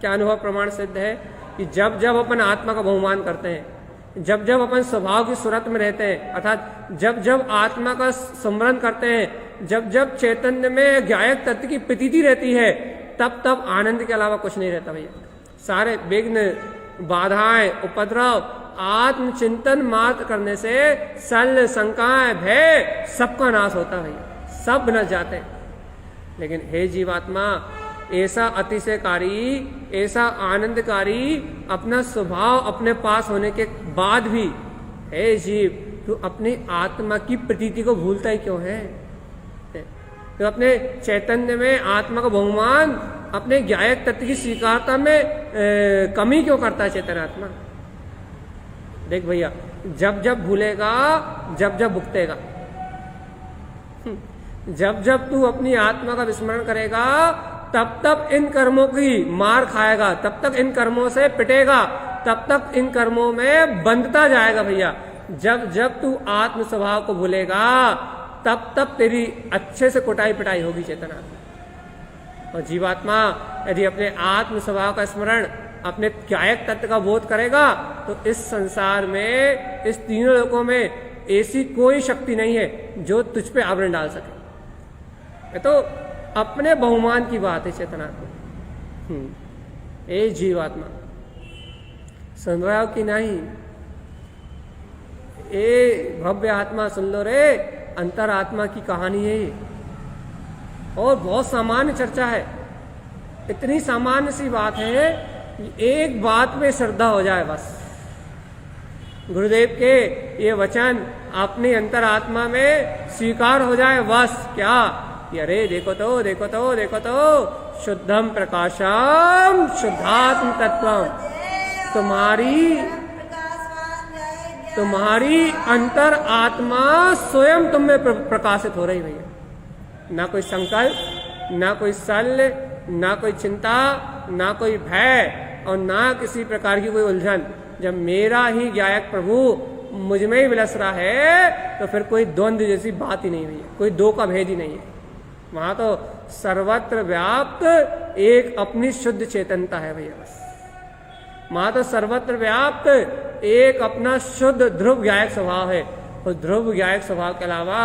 [SPEAKER 1] क्या अनुभव प्रमाण सिद्ध है? कि जब जब अपन आत्मा का बहुमान करते हैं, जब जब अपन स्वभाव की सूरत में रहते हैं, अर्थात जब जब आत्मा का स्मरण करते हैं, जब जब चैतन्य में गायक तत्व की प्रतीति रहती है, तब तब आनंद के अलावा कुछ नहीं रहता भैया। सारे विघ्न, बाधाएं, उपद्रव, आत्मचिंतन मात्र करने से शल्य, शंकाएं, भय सबका नाश होता भैया, सब नष्ट जाते हैं। लेकिन हे जीवात्मा, ऐसा अतिशयकारी, ऐसा आनंदकारी अपना स्वभाव अपने पास होने के बाद भी, हे जीव, तू अपनी आत्मा की प्रतीति को भूलता ही क्यों है? तो अपने चैतन्य में आत्मा का बहुमान, अपने गायक तत्व की स्वीकारता में कमी क्यों करता है चेतन आत्मा? देख भैया, जब जब भूलेगा, जब जब भुगतेगा। जब जब तू अपनी आत्मा का विस्मरण करेगा, तब तब इन कर्मों की मार खाएगा, तब तक इन कर्मों से पिटेगा, तब तक इन कर्मों में बंधता जाएगा भैया। जब जब तू आत्म स्वभाव को भूलेगा, तब तब तेरी अच्छे से कुटाई पिटाई होगी चेतन आत्मा। और जीवात्मा यदि अपने आत्म स्वभाव का स्मरण, अपने गायक तत्व का बोध करेगा, तो इस संसार में, इस तीनों लोकों में ऐसी कोई शक्ति नहीं है जो तुझ पे आवरण डाल सके। ये तो अपने बहुमान की बात है चेतनात्मा। ए जीवात्मा, सुन रहा हो कि नहीं? ए भव्य आत्मा, सुन लो रे, अंतर आत्मा की कहानी है ये। और बहुत सामान्य चर्चा है, इतनी सामान्य सी बात है कि एक बात में श्रद्धा हो जाए बस। गुरुदेव के ये वचन अपनी अंतर आत्मा में स्वीकार हो जाए बस। क्या? कि अरे देखो तो देखो तो देखो तो, शुद्धम प्रकाशम शुद्धात्म तत्वम, तुम्हारी अंतर आत्मा स्वयं तुम में प्रकाशित हो रही भैया। ना कोई संकल्प, ना कोई शल्य, ना कोई चिंता, ना कोई भय और ना किसी प्रकार की कोई उलझन। जब मेरा ही ज्ञायक प्रभु मुझ में ही विलस रहा है तो फिर कोई द्वंद्व जैसी बात ही नहीं हुई है, कोई दो का भेद ही नहीं है। वहां तो सर्वत्र व्याप्त एक अपनी शुद्ध चेतनता है भैया बस। वहां तो सर्वत्र व्याप्त एक अपना शुद्ध ध्रुव ज्ञायक स्वभाव है, और ध्रुव ज्ञायक स्वभाव के अलावा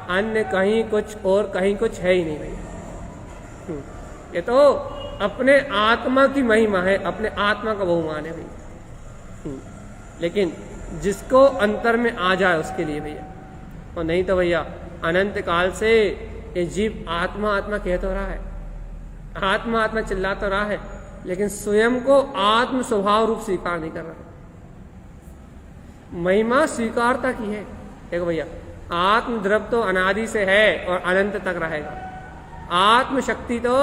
[SPEAKER 1] अन्य कहीं कुछ और कहीं कुछ है ही नहीं भैया। ये तो अपने आत्मा की महिमा है, अपने आत्मा का बहुमान है भैया। लेकिन जिसको अंतर में आ जाए उसके लिए भैया, और नहीं तो भैया अनंत काल से ये जीव आत्मा आत्मा कह तो रहा है, आत्मा आत्मा चिल्ला तो रहा है, लेकिन स्वयं को आत्म स्वभाव रूप स्वीकार नहीं कर रहा। महिमा स्वीकारता की है। देखो भैया, आत्म द्रव तो अनादि से है और अनंत तक रहेगा। आत्म शक्ति तो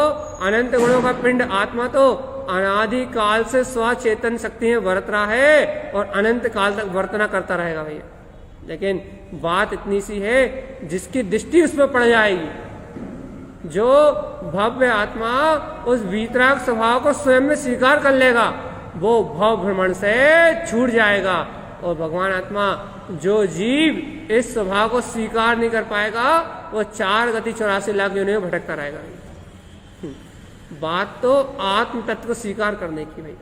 [SPEAKER 1] अनंत गुणों का पिंड आत्मा तो अनादि काल से स्वचेतन शक्ति में वर्त रहा है और अनंत काल तक वर्तना करता रहेगा भैया। लेकिन बात इतनी सी है, जिसकी दृष्टि उस पर पड़ जाएगी, जो भव्य आत्मा उस वीतराग स्वभाव को स्वयं में स्वीकार कर लेगा, वो भव भ्रमण से छूट जाएगा। और भगवान आत्मा, जो जीव इस स्वभाव को स्वीकार नहीं कर पाएगा, वो 4 गति 84 लाख योनियों में भटकता रहेगा। बात तो आत्म तत्व को स्वीकार करने की भाई।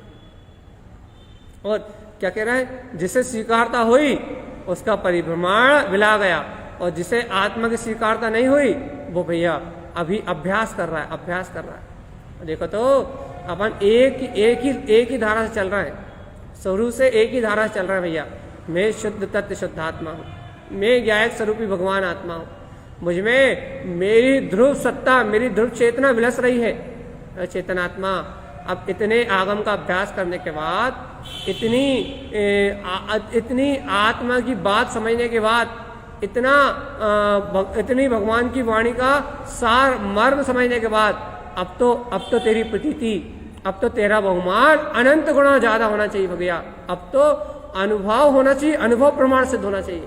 [SPEAKER 1] और क्या कह रहा है, जिसे स्वीकारता हुई उसका परिभ्रमण विला गया, और जिसे आत्मा की स्वीकारता नहीं हुई वो भैया अभी अभ्यास कर रहा है, अभ्यास कर रहा है। देखो तो अपन एक ही धारा से चल रहा है, शुरू से एक ही धारा से चल रहा है भैया। मैं शुद्ध तत्व शुद्धात्मा हूँ, मैं ज्ञायक स्वरूपी भगवान आत्मा हूँ, मुझ में मेरी ध्रुव सत्ता, मेरी ध्रुव चेतना विलस रही है चेतनात्मा। अब इतने आगम का अभ्यास करने के बाद, इतनी आत्मा की बात समझने के बाद, इतनी भगवान की वाणी का सार मर्म समझने के बाद, अब तो तेरी प्रतीति, अब तो तेरा बहुमान अनंत गुना ज्यादा होना चाहिए भैया। अब तो अनुभव होना चाहिए, अनुभव प्रमाण सिद्ध होना चाहिए।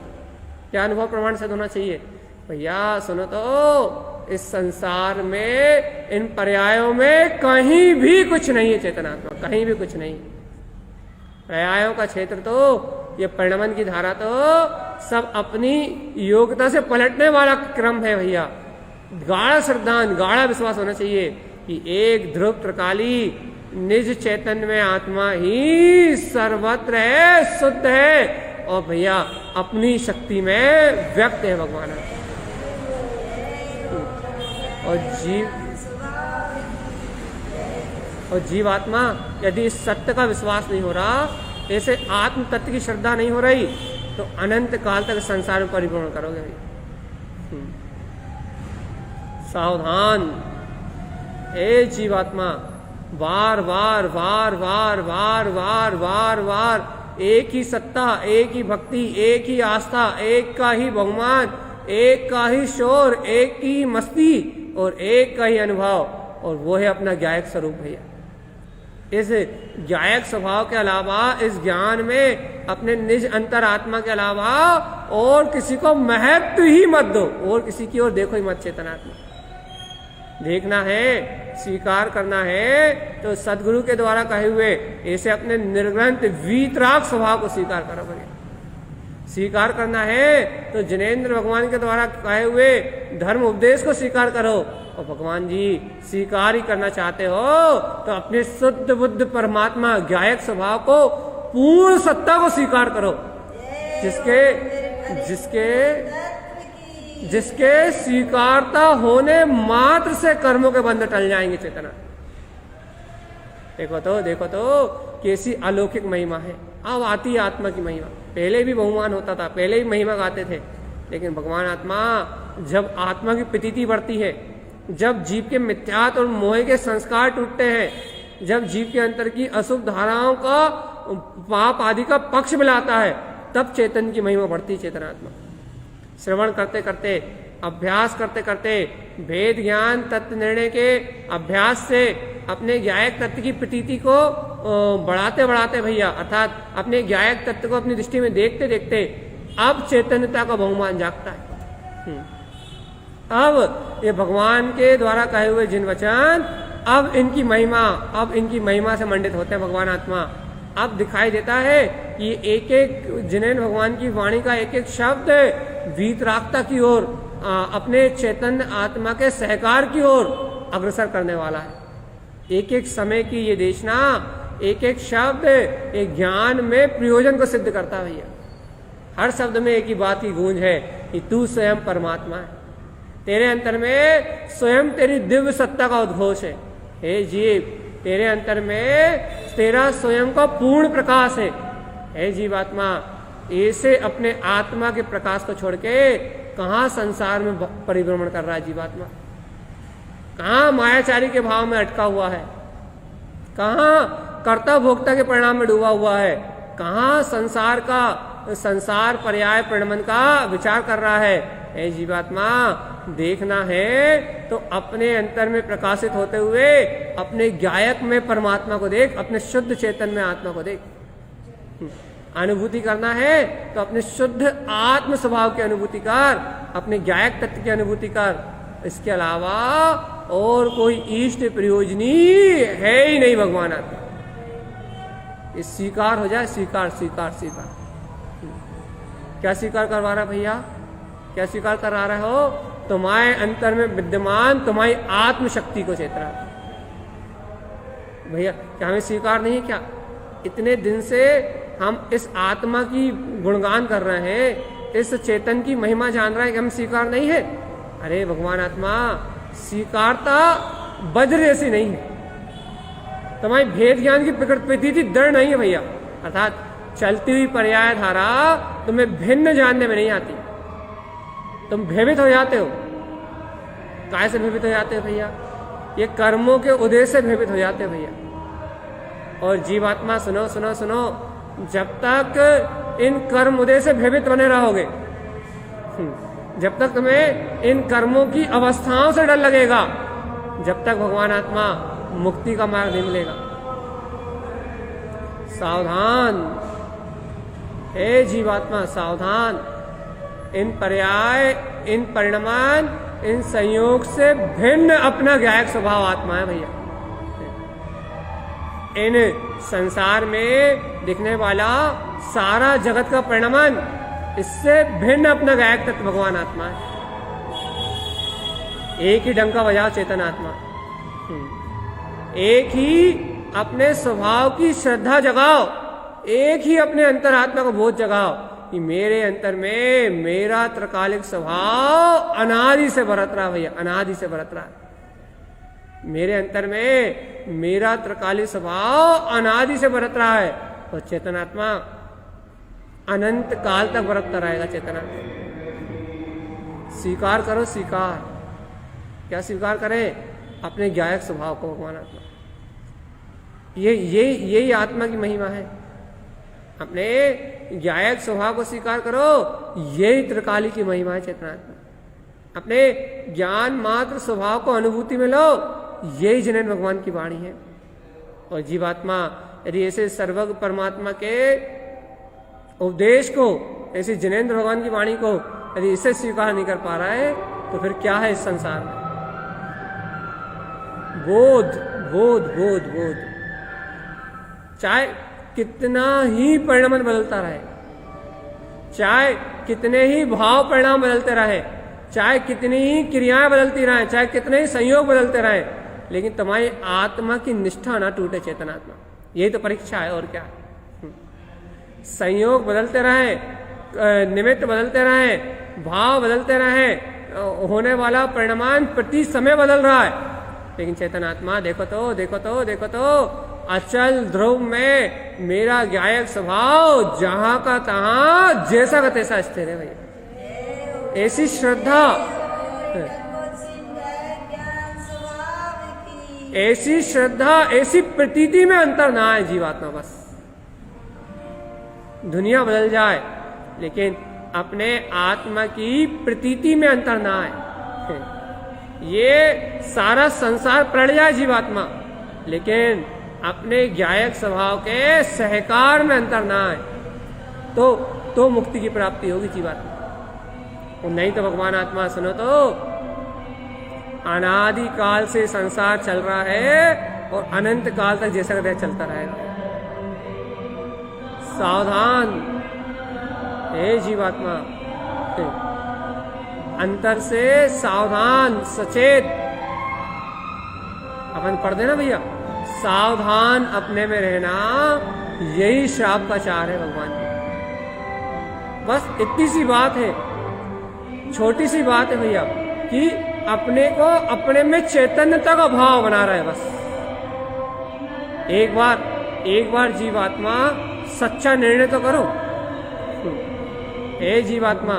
[SPEAKER 1] क्या अनुभव प्रमाण सिद्ध होना चाहिए भैया? सुनो तो, इस संसार में इन पर्यायों में कहीं भी कुछ नहीं है चेतनात्मा, कहीं भी कुछ नहीं। पर्यायों का क्षेत्र तो, ये परिणमन की धारा तो सब अपनी योग्यता से पलटने वाला क्रम है भैया। गाढ़ा श्रद्धान, गाढ़ा विश्वास होना चाहिए कि एक ध्रुव त्रिकाली निज चैतन्य में आत्मा ही सर्वत्र है, शुद्ध है, और भैया अपनी शक्ति में व्यक्त है भगवान। और जीवात्मा यदि इस सत्य का विश्वास नहीं हो रहा, ऐसे आत्म तत्व की श्रद्धा नहीं हो रही, तो अनंत काल तक संसार में परिभ्रमण करोगे भैया। सावधान ए जीवात्मा, बार बार बार बार बार बार बार बार एक ही सत्ता, एक ही भक्ति, एक ही आस्था, एक का ही बहुमान, एक का ही शोर, एक की मस्ती और एक का ही अनुभव, और वो है अपना ज्ञायक स्वरूप भैया। इस ज्ञायक स्वभाव के अलावा, इस ज्ञान में अपने निज अंतर आत्मा के अलावा और किसी को महत्व ही मत दो, और किसी की ओर देखो ही मत। चेतनात्मा देखना है, स्वीकार करना है, तो सदगुरु के द्वारा कहे हुए ऐसे अपने निर्ग्रंथ वीतराग स्वभाव को स्वीकार करो भैया। स्वीकार करना है तो जिनेंद्र भगवान के द्वारा कहे हुए धर्म उपदेश को स्वीकार करो। और भगवान जी स्वीकार ही करना चाहते हो तो अपने शुद्ध बुद्ध परमात्मा ज्ञायक स्वभाव को, पूर्ण सत्ता को स्वीकार करो, जिसके स्वीकारता होने मात्र से कर्मों के बंध टल जाएंगे। चेतना देखो तो कैसी अलौकिक महिमा है। अब आती है आत्मा की महिमा। पहले भी बहुमान होता था, पहले भी महिमा गाते थे, लेकिन भगवान आत्मा, जब आत्मा की प्रतीति बढ़ती है, जब जीव के मिथ्यात्व और मोह के संस्कार टूटते हैं, जब जीव के अंतर की अशुभ धाराओं का, पाप आदि का पक्ष मिलाता है, तब चेतन की महिमा बढ़ती है। चेतनात्मा श्रवण करते करते, अभ्यास करते करते, भेद ज्ञान तत्व निर्णय के अभ्यास से अपने ज्ञायक तत्व की प्रतीति को बढ़ाते बढ़ाते भैया, अर्थात अपने ज्ञायक तत्व को अपनी दृष्टि में देखते देखते अब चैतन्यता का बहुमान जागता है। अब ये भगवान के द्वारा कहे हुए जिन वचन अब इनकी महिमा से मंडित होते हैं भगवान आत्मा। अब दिखाई देता है कि एक एक जिनेन भगवान की वाणी का एक एक शब्द वीतरागता की ओर, अपने चैतन्य आत्मा के सहकार की ओर अग्रसर करने वाला है। एक एक समय की ये देशना, एक एक शब्द एक ज्ञान में प्रयोजन को सिद्ध करता है भैया। हर शब्द में एक ही बात की गूंज है कि तू स्वयं परमात्मा है, तेरे अंतर में स्वयं तेरी दिव्य सत्ता का उद्घोष है। हे जीव, तेरे अंतर में तेरा स्वयं का पूर्ण प्रकाश है। हे जीवात्मा, ऐसे अपने आत्मा के प्रकाश को छोड़ के कहाँ संसार में परिभ्रमण कर रहा है जीवात्मा? कहाँ मायाचारी के भाव में अटका हुआ है? कहाँ कर्ता भोक्ता के परिणाम में डूबा हुआ है? कहाँ संसार पर्याय परिणमन का विचार कर रहा है? हे जीवात्मा, देखना है तो अपने अंतर में प्रकाशित होते हुए अपने ज्ञायक में परमात्मा को देख, अपने शुद्ध चेतन में आत्मा को देख। अनुभूति करना है तो अपने शुद्ध आत्म स्वभाव की अनुभूति कर, अपने ज्ञायक तत्व की अनुभूति कर। इसके अलावा और कोई इष्ट प्रयोजनी है ही नहीं भगवान आत्मा। ये स्वीकार हो जाए, स्वीकार स्वीकार स्वीकार। क्या स्वीकार करवा रहा भैया? क्या स्वीकार करा रहे हो? तुम्हारे अंतर में विद्यमान तुम्हारी आत्मशक्ति को चेतना भैया। क्या हमें स्वीकार नहीं है क्या? इतने दिन से हम इस आत्मा की गुणगान कर रहे हैं, इस चेतन की महिमा जान रहे हैं कि हम स्वीकार नहीं है? अरे भगवान आत्मा, स्वीकारता वज्र जैसी नहीं है। तुम्हारी भेद ज्ञान की प्रतीति दृढ़ नहीं है भैया। अर्थात चलती हुई पर्याय धारा तुम्हें भिन्न जानने में नहीं आती। तुम भयभीत हो जाते हो। काय से भयभीत हो जाते हो भैया? ये कर्मों के उदय से भयभीत हो जाते हो भैया। और जीवात्मा सुनो सुनो सुनो, जब तक इन कर्म उदय से भयभीत बने रहोगे, जब तक तुम्हें इन कर्मों की अवस्थाओं से डर लगेगा, जब तक भगवान आत्मा मुक्ति का मार्ग नहीं मिलेगा। सावधान हे जीवात्मा, सावधान। इन पर्याय, इन परिणामान, इन संयोग से भिन्न अपना ज्ञायक स्वभाव आत्मा है भैया। इन संसार में दिखने वाला सारा जगत का परिणामन, इससे भिन्न अपना ज्ञायक तत्व भगवान आत्मा है। एक ही डंका बजाओ चेतन आत्मा, एक ही अपने स्वभाव की श्रद्धा जगाओ, एक ही अपने अंतरात्मा को बोध जगाओ कि मेरे अंतर में मेरा त्रिकालिक स्वभाव अनादि से बरत रहा भैया, अनादि से बरत रहा। मेरे अंतर में मेरा त्रिकालिक स्वभाव अनादि से बरत रहा है। और चेतनात्मा अनंत काल तक बरतता रहेगा। चेतना स्वीकार करो, स्वीकार। क्या स्वीकार करें? अपने ज्ञायक स्वभाव को भगवान आत्मा। यही आत्मा की महिमा है। अपने ज्ञायक स्वभाव को स्वीकार करो, यही त्रिकाली की महिमा है चेतनात्मा। अपने ज्ञान मात्र स्वभाव को अनुभूति में लो, यही जिनेन भगवान की वाणी है। और जीवात्मा यदि ऐसे सर्वज्ञ परमात्मा के उपदेश को, ऐसे जिनेन्द्र भगवान की वाणी को यदि इसे स्वीकार नहीं कर पा रहा है, तो फिर क्या है इस संसार में? बोध बोध बोध बोध। चाहे कितना ही परिणाम बदलता रहे, चाहे कितने ही भाव परिणाम बदलते रहे, चाहे कितनी ही क्रियाएं बदलती रहे, चाहे कितने ही संयोग बदलते रहे, लेकिन तुम्हारी आत्मा की निष्ठा ना टूटे। चेतनात्मा, यही तो परीक्षा है। और क्या? संयोग बदलते रहे, निमित्त बदलते रहे, भाव बदलते रहे, होने वाला परिणाम प्रति समय बदल रहा है, लेकिन चेतनात्मा देखो तो देखो तो देखो तो अचल ध्रुव में मेरा ज्ञायक स्वभाव जहां का तहां जैसा का तैसा स्थिर है भैया। ऐसी श्रद्धा, ऐसी श्रद्धा, ऐसी प्रतीति में अंतर ना है जीवात्मा। बस दुनिया बदल जाए, लेकिन अपने आत्मा की प्रतीति में अंतर ना आए। ये सारा संसार पलट जाए जीवात्मा, लेकिन अपने ज्ञायक स्वभाव के सहकार में अंतर ना आए तो मुक्ति की प्राप्ति होगी जीवात्मा। और नहीं तो भगवान आत्मा सुनो तो अनादि काल से संसार चल रहा है और अनंत काल तक जैसा का चलता रहेगा। सावधान हे जीवात्मा, अंतर से सावधान, सचेत। अपन पढ़ देना भैया, सावधान अपने में रहना, यही श्राप का चार है भगवान की। बस इतनी सी बात है, छोटी सी बात है भैया, कि अपने को अपने में चैतन्यता का भाव बना रहा है। बस एक बार जीवात्मा सच्चा निर्णय तो करो। हे जीवात्मा,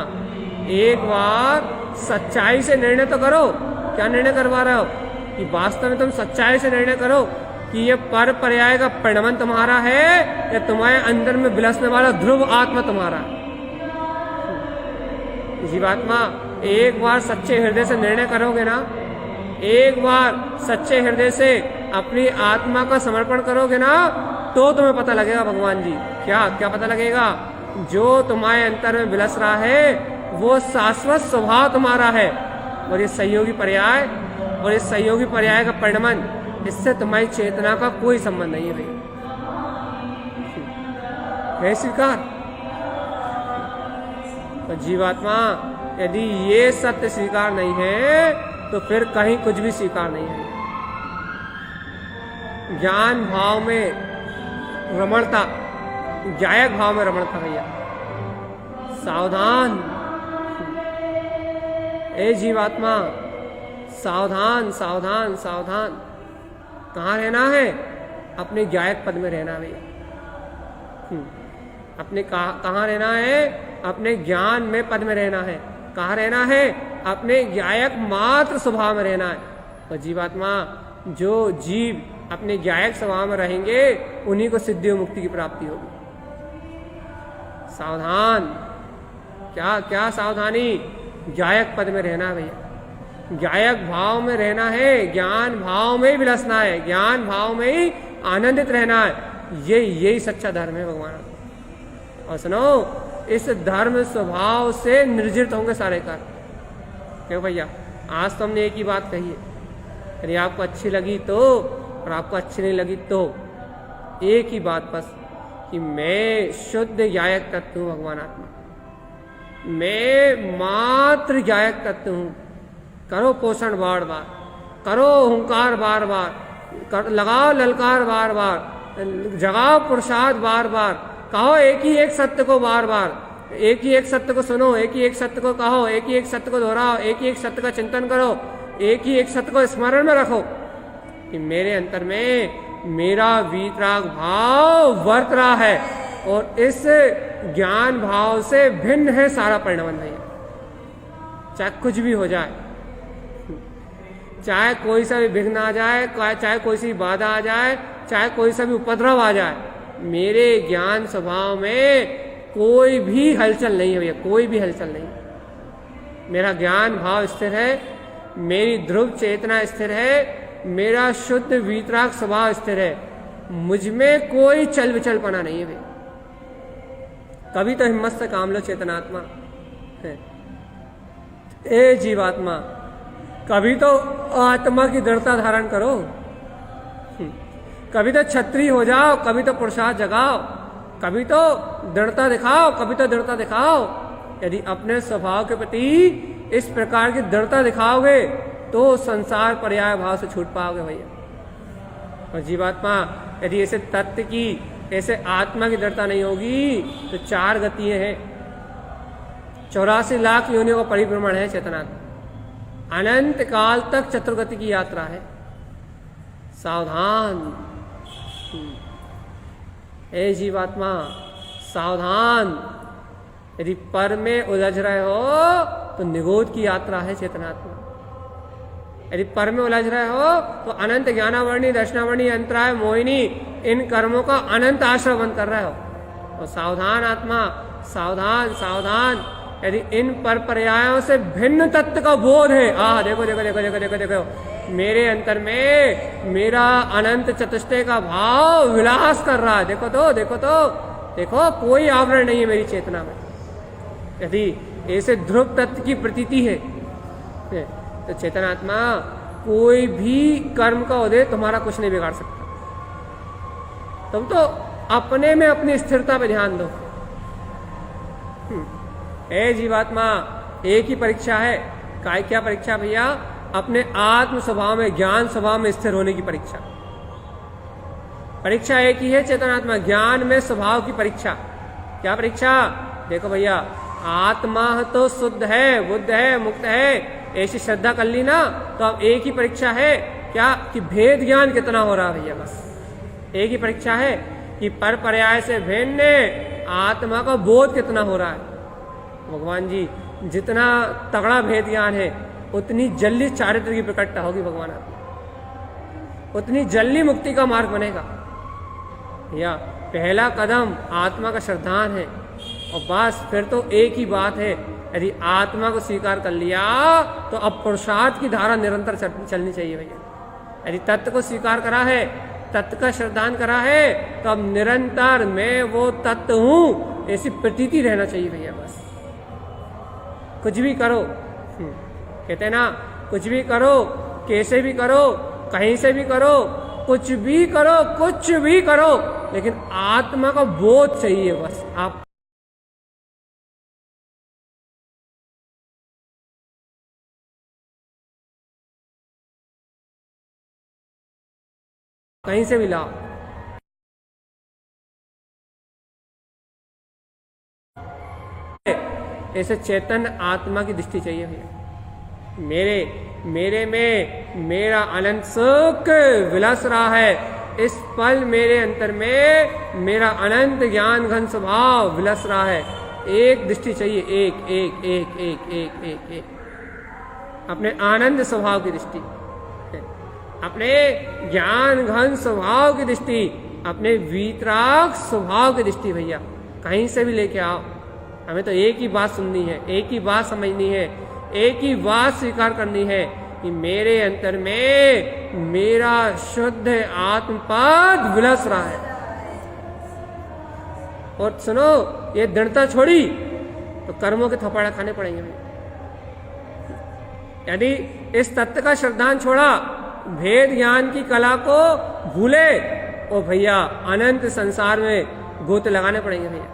[SPEAKER 1] एक बार सच्चाई से निर्णय तो करो। क्या निर्णय करवा रहे हो? कि वास्तव में तुम सच्चाई से निर्णय करो कि ये पर पर्याय का परिणमन तुम्हारा है या तुम्हारे अंदर में विलसने वाला ध्रुव आत्मा तुम्हारा है। जीवात्मा, एक बार सच्चे हृदय से निर्णय करोगे ना, एक बार सच्चे हृदय से अपनी आत्मा का समर्पण करोगे ना, तो तुम्हें पता लगेगा भगवान जी। क्या पता लगेगा? जो तुम्हारे अंतर में विलस रहा है वो शाश्वत स्वभाव तुम्हारा है, और ये सहयोगी पर्याय का परिणमन, इससे तुम्हारी चेतना का कोई संबंध नहीं है भैया। है स्वीकार? तो जीवात्मा, यदि ये सत्य स्वीकार नहीं है तो फिर कहीं कुछ भी स्वीकार नहीं है। ज्ञान भाव में रमणता, ज्ञायक भाव में रमणता भैया। सावधान ए जीवात्मा, सावधान सावधान सावधान। कहाँ रहना है? अपने ज्ञायक पद में रहना भैया। अपने कहाँ रहना है? अपने ज्ञान में पद में रहना है। कहाँ रहना है? अपने ज्ञायक मात्र स्वभाव में रहना है। और जीवात्मा, जो जीव अपने ज्ञायक स्वभाव में रहेंगे उन्हीं को सिद्धि और मुक्ति की प्राप्ति होगी। सावधान। क्या सावधानी? ज्ञायक पद में रहना भैया, ज्ञायक भाव में रहना है, ज्ञान भाव में ही विलसना है, ज्ञान भाव में ही आनंदित रहना है। यही सच्चा धर्म है भगवान। और सुनो, इस धर्म स्वभाव से निर्जित होंगे सारे कर्म। क्यों भैया? आज तो हमने एक ही बात कही है, यदि आपको अच्छी लगी तो, और आपको अच्छी नहीं लगी तो, एक ही बात बस, कि मैं शुद्ध ज्ञायक तत्व हूँ भगवान आत्मा, मैं मात्र ज्ञायक तत्व हूँ। करो पोषण बार बार, करो हुंकार बार बार, लगाओ ललकार बार बार, जगाओ पुरुषार्थ बार बार, कहो एक ही एक सत्य को बार बार, एक ही एक सत्य को सुनो, एक ही एक सत्य को कहो, एक ही एक सत्य को दोहराओ, एक ही एक सत्य का चिंतन करो, एक ही एक सत्य को स्मरण में रखो कि मेरे अंतर में मेरा वीतराग भाव वर्त रहा है, और इस ज्ञान भाव से भिन्न है सारा परिणमन भैया। चाहे कुछ भी हो जाए, चाहे कोई सा भी विघ्न आ जाए, चाहे कोई सी बाधा आ जाए, चाहे कोई सा भी उपद्रव आ जाए, मेरे ज्ञान स्वभाव में कोई भी हलचल नहीं है भैया, कोई भी हलचल नहीं। मेरा ज्ञान भाव स्थिर है, मेरी ध्रुव चेतना स्थिर है, मेरा शुद्ध वीतराग स्वभाव स्थिर है, मुझ में कोई चल विचलपना नहीं है भैया। कभी तो हिम्मत से काम लो चेतनात्मा है। ए जीवात्मा, कभी तो आत्मा की दृढ़ता धारण करो, कभी तो छत्री हो जाओ, कभी तो पुरुषार्थ जगाओ, कभी तो दृढ़ता दिखाओ, कभी तो दृढ़ता दिखाओ। यदि अपने स्वभाव के प्रति इस प्रकार की दृढ़ता दिखाओगे तो संसार पर्याय भाव से छूट पाओगे भैया। और जीवात्मा, यदि ऐसे तत्व की, ऐसे आत्मा की दृढ़ता नहीं होगी तो चार गतियां हैं, 84 लाख योनियों का परिभ्रमण है चेतनात्मा, अनंत काल तक चतुर्गति की यात्रा है। सावधान ए जीवात्मा, सावधान। यदि पर में उलझ रहे हो तो निगोद की यात्रा है चेतनात्मा। यदि पर में उलझ रहे हो तो अनंत ज्ञानावर्णी, दर्शनावर्णी, अंतराय, मोहिनी, इन कर्मों का अनंत आश्रय बंद कर रहे हो। और सावधान आत्मा, सावधान सावधान। यदि इन पर पर्यायों से भिन्न तत्व का बोध है, देखो देखो देखो देखो देखो देखो, मेरे अंतर में मेरा अनंत चतुष्टय का भाव विलास कर रहा है, देखो तो देखो तो देखो, कोई आवरण नहीं है मेरी चेतना में। यदि ऐसे ध्रुव तत्व की प्रतीति है तो चेतनात्मा कोई भी कर्म का उदय तुम्हारा कुछ नहीं बिगाड़ सकता। तुम तो अपने में अपनी स्थिरता पे ध्यान दो। ए जीवात्मा, एक ही परीक्षा है। काय क्या परीक्षा भैया? अपने आत्म स्वभाव में, ज्ञान स्वभाव में स्थिर होने की परीक्षा। परीक्षा एक ही है चेतनात्मा, ज्ञान में स्वभाव की परीक्षा। क्या परीक्षा? देखो भैया, आत्मा तो शुद्ध है, बुद्ध है, मुक्त है, ऐसी श्रद्धा कर ली ना, तो अब एक ही परीक्षा है क्या कि भेद ज्ञान कितना हो रहा है भैया। बस एक ही परीक्षा है कि पर पर्याय से भिन्न आत्मा का बोध कितना हो रहा है। भगवान जी, जितना तगड़ा भेद ज्ञान है उतनी जल्दी चारित्र की प्रकटता होगी भगवान आप, उतनी जल्दी मुक्ति का मार्ग बनेगा। या पहला कदम आत्मा का श्रद्धान है, और बस फिर तो एक ही बात है, यदि आत्मा को स्वीकार कर लिया तो अब पुरुषार्थ की धारा निरंतर चलनी चाहिए भैया। यदि तत्व को स्वीकार करा है, तत्व का श्रद्धान करा है, तो अब निरंतर मैं वो तत्व हूं ऐसी प्रतीति रहना चाहिए भैया। बस कुछ भी करो, कहते हैं ना, कुछ भी करो, कैसे भी करो, कहीं से भी करो, कुछ भी करो, कुछ भी करो, लेकिन आत्मा का बोध चाहिए। बस आप कहीं से भी लाओ। ऐसे चैतन्य आत्मा की दृष्टि चाहिए भैया। मेरे में मेरा अनंत सुख विलास रहा है, इस पल मेरे अंतर में मेरा अनंत ज्ञान घन स्वभाव विलास रहा है। एक दृष्टि चाहिए, एक एक एक एक एक एक एक अपने आनंद स्वभाव की दृष्टि, अपने ज्ञान घन स्वभाव की दृष्टि, अपने वीतराग स्वभाव की दृष्टि भैया। कहीं से भी लेके आओ, हमें तो एक ही बात सुननी है, एक ही बात समझनी है, एक ही बात स्वीकार करनी है कि मेरे अंतर में मेरा शुद्ध आत्मपद विलास रहा है। और सुनो, ये दृढ़ता छोड़ी तो कर्मों के थप्पड़ खाने पड़ेंगे भैया। यदि इस तत्व का श्रद्धान छोड़ा, भेद ज्ञान की कला को भूले, ओ भैया अनंत संसार में गोते लगाने पड़ेंगे भैया।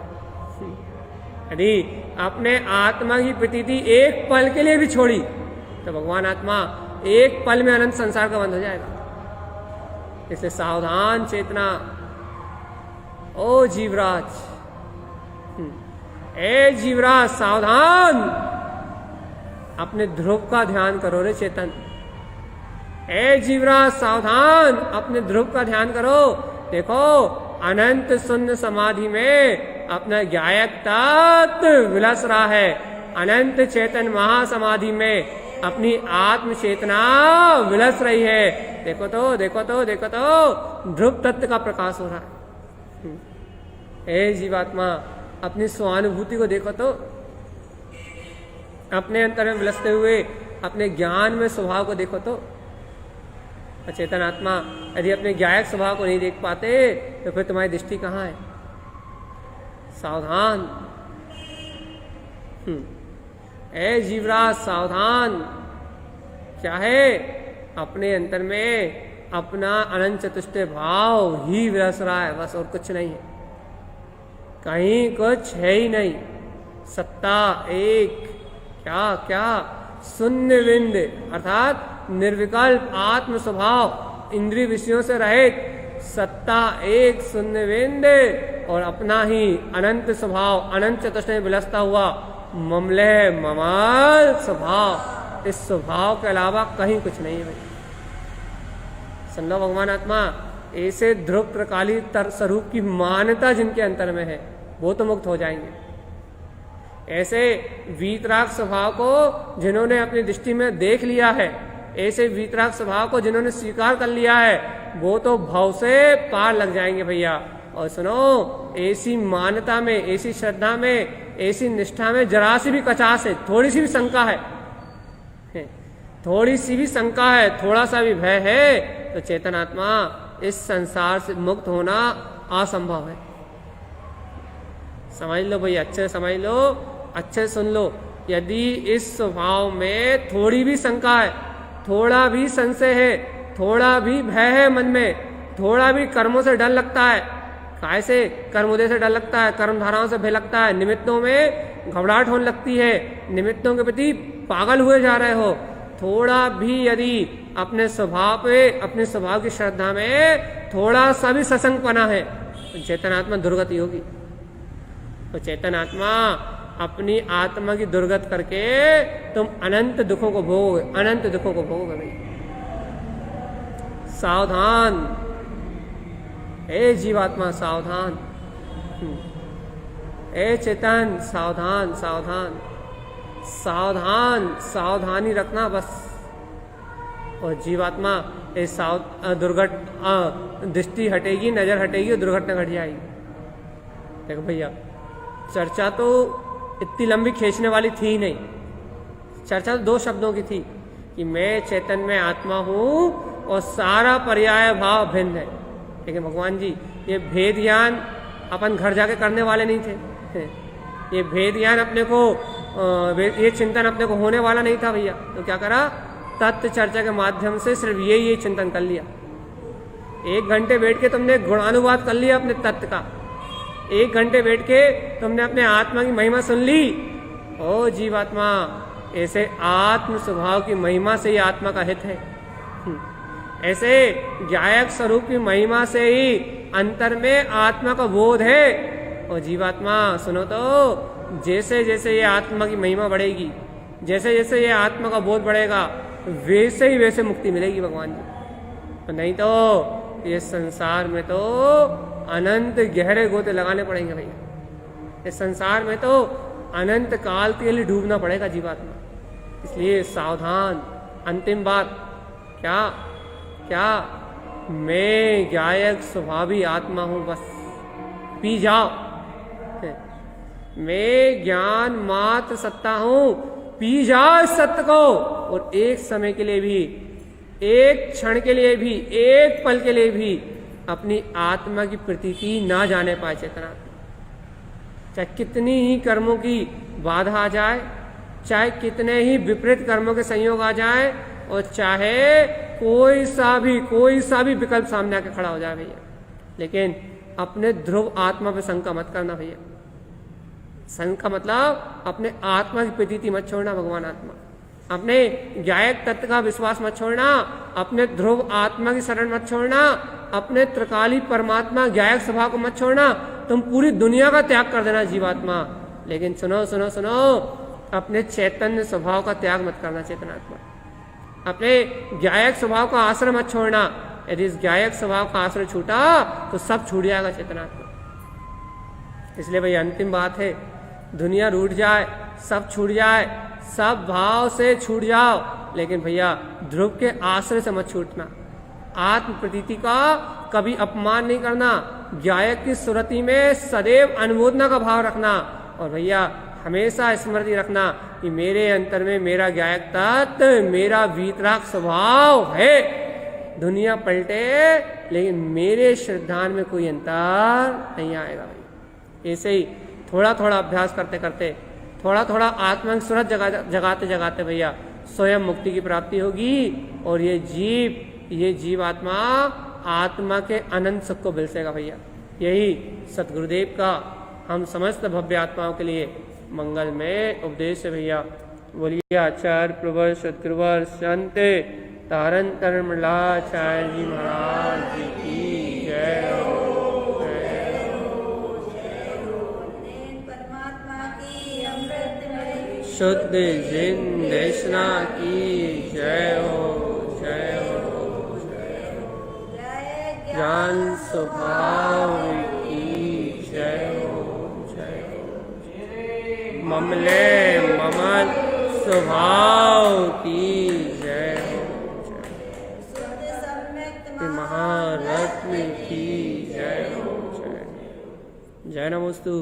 [SPEAKER 1] यदि अपने आत्मा की प्रतीति एक पल के लिए भी छोड़ी तो भगवान आत्मा एक पल में अनंत संसार का बंद हो जाएगा। इसलिए सावधान चेतना, ओ जीवराज, ए जीवराज सावधान, अपने ध्रुव का ध्यान करो रे चेतन। ए जीवराज सावधान, अपने ध्रुव का ध्यान करो। देखो अनंत शून्य समाधि में अपना ज्ञायक तत्व विलास रहा है, अनंत चेतन महासमाधि में अपनी आत्म चेतना विलास रही है। देखो तो देखो तो देखो तो, ध्रुव तत्व का प्रकाश हो रहा है। ए जीवात्मा, अपनी स्वानुभूति को देखो तो, अपने अंतर में विलसते हुए अपने ज्ञान में स्वभाव को देखो तो। चेतन आत्मा यदि अपने ज्ञायक स्वभाव को नहीं देख पाते तो फिर तुम्हारी दृष्टि कहाँ है? सावधान, ए जीवराज सावधान। क्या है? अपने अंतर में अपना अनंत चतुष्टय भाव ही विलास रहा है, बस और कुछ नहीं है, कहीं कुछ है ही नहीं। सत्ता एक, क्या क्या शून्य बिंद अर्थात निर्विकल्प आत्म स्वभाव, इंद्रिय विषयों से रहित सत्ता एक शून्य बिंद, और अपना ही अनंत स्वभाव, अनंत चतुष्टय में विलसता हुआ ममलय ममाल स्वभाव। इस स्वभाव के अलावा कहीं कुछ नहीं है भाई। सुन लो भगवान आत्मा, ऐसे ध्रुव प्रकाली स्वरूप की मान्यता जिनके अंतर में है वो तो मुक्त हो जाएंगे। ऐसे वीतराग स्वभाव को जिन्होंने अपनी दृष्टि में देख लिया है, ऐसे वीतराग स्वभाव को जिन्होंने स्वीकार कर लिया है, वो तो भव से पार लग जाएंगे भैया। और सुनो, ऐसी मान्यता में, ऐसी श्रद्धा में ऐसी निष्ठा में जरा सी भी कचास है, थोड़ी सी भी शंका है, थोड़ी सी भी शंका है, थोड़ा सा भी भय है, तो चेतन आत्मा इस संसार से मुक्त होना असंभव है। समझ लो भाई, अच्छे समझ लो, अच्छे सुन लो। यदि इस स्वभाव में थोड़ी भी शंका है, थोड़ा भी संशय है, थोड़ा भी भय है मन में, थोड़ा भी कर्मों से डर लगता है, काय से कर्मोदय से डर लगता है, कर्म धाराओं से भय लगता है, निमित्तों में घबराहट होने लगती है, निमित्तों के प्रति पागल हुए जा रहे हो, थोड़ा भी यदि अपने स्वभाव पे, अपने स्वभाव की श्रद्धा में थोड़ा सा भी सत्संगपना है, तो चेतनात्मा दुर्गति होगी। तो चेतनात्मा अपनी आत्मा की दुर्गत करके तुम अनंत दुखों को भोगोगे, अनंत दुखों को भोगोगे भाई। सावधान ए जीवात्मा, सावधान, ए चेतन सावधान, सावधान, सावधान, सावधानी रखना बस। और जीवात्मा इस दुर्घट दृष्टि हटेगी, नजर हटेगी और दुर्घटना घट जाएगी। देखो भैया, चर्चा तो इतनी लंबी खींचने वाली थी ही नहीं। चर्चा तो 2 शब्दों की थी कि मैं चेतन में आत्मा हूं और सारा पर्याय भाव भिन्न है। लेकिन भगवान जी ये भेद ज्ञान अपन घर जाके करने वाले नहीं थे। ये भेद ज्ञान अपने को, ये चिंतन अपने को होने वाला नहीं था भैया। तो क्या करा, तत्व चर्चा के माध्यम से सिर्फ ये चिंतन कर लिया। 1 घंटे बैठ के तुमने गुणानुवाद कर लिया अपने तत्व का, 1 घंटे बैठ के तुमने अपने आत्मा की महिमा सुन ली। ओ जीवात्मा, ऐसे आत्म स्वभाव की महिमा से ही आत्मा का हित है। ऐसे ज्ञायक स्वरूप की महिमा से ही अंतर में आत्मा का बोध है। और जीवात्मा सुनो तो, जैसे जैसे ये आत्मा की महिमा बढ़ेगी, जैसे जैसे ये आत्मा का बोध बढ़ेगा, वैसे ही वैसे मुक्ति मिलेगी भगवान जी। नहीं तो ये संसार में तो अनंत गहरे गोते लगाने पड़ेंगे भैया। इस संसार में तो अनंत काल के लिए डूबना पड़ेगा जीवात्मा। इसलिए सावधान। अंतिम बात क्या क्या, मैं गायक स्वभावी आत्मा हूं, बस पी जाओ। मैं ज्ञान मात्र सत्ता हूं, पी जाओ इस सत्य को। और एक समय के लिए भी, एक क्षण के लिए भी, एक पल के लिए भी अपनी आत्मा की प्रतीति ना जाने पाए चेतनात्मा। चाहे कितनी ही कर्मों की बाधा आ जाए, चाहे कितने ही विपरीत कर्मों के संयोग आ जाए, और चाहे कोई सा भी विकल्प सामने आके खड़ा हो जाए भैया, लेकिन अपने ध्रुव आत्मा पे शंका मत करना भैया। शंका मतलब अपने आत्मा की प्रतीति मत छोड़ना भगवान आत्मा, अपने गायक तत्व का विश्वास मत छोड़ना, अपने ध्रुव आत्मा की शरण मत छोड़ना, अपने त्रिकाली परमात्मा गायक स्वभाव को मत छोड़ना। तुम पूरी दुनिया का त्याग कर देना जीवात्मा, लेकिन सुनो सुनो सुनो, अपने चैतन्य स्वभाव का त्याग मत करना चेतनात्मा। अपने गायक स्वभाव का आश्रय मत छोड़ना। यदि इस गायक स्वभाव का आश्रय छूटा तो सब छूट जाएगा चेतनात्मा। इसलिए भाई अंतिम बात है, दुनिया रूठ जाए, सब छूट जाए, सब भाव से छूट जाओ, लेकिन भैया ध्रुव के आश्रय से मत छूटना। आत्म प्रतीति का कभी अपमान नहीं करना, गायक की सुरति में सदैव अनुमोदना का भाव रखना। और भैया हमेशा स्मृति रखना कि मेरे अंतर में मेरा गायक तत्व, मेरा वीतराग स्वभाव है। दुनिया पलटे लेकिन मेरे श्रद्धान में कोई अंतर नहीं आएगा भाई। ऐसे ही थोड़ा थोड़ा अभ्यास करते करते, थोड़ा थोड़ा आत्मा की सूरत जगाते जगाते भैया स्वयं मुक्ति की प्राप्ति होगी। और ये जीव आत्मा के अनंत सुख को बिलसेगा भैया। यही सतगुरुदेव का हम समस्त भव्य आत्माओं के लिए मंगलमय उपदेश है भैया। बोलिए आचार्य प्रवर सतगुरुवर संते तारण तरमलाचार्य जी महाराज जी की जय हो। शुद्ध जिंदेशना की जय हो, जय हो, जय हो। ज्ञान स्वभाव की जय हो, जय हो। ममले ममल स्वभाव की जय हो, जय हो। महारत्न की जय हो, जय। जय नमोस्तु।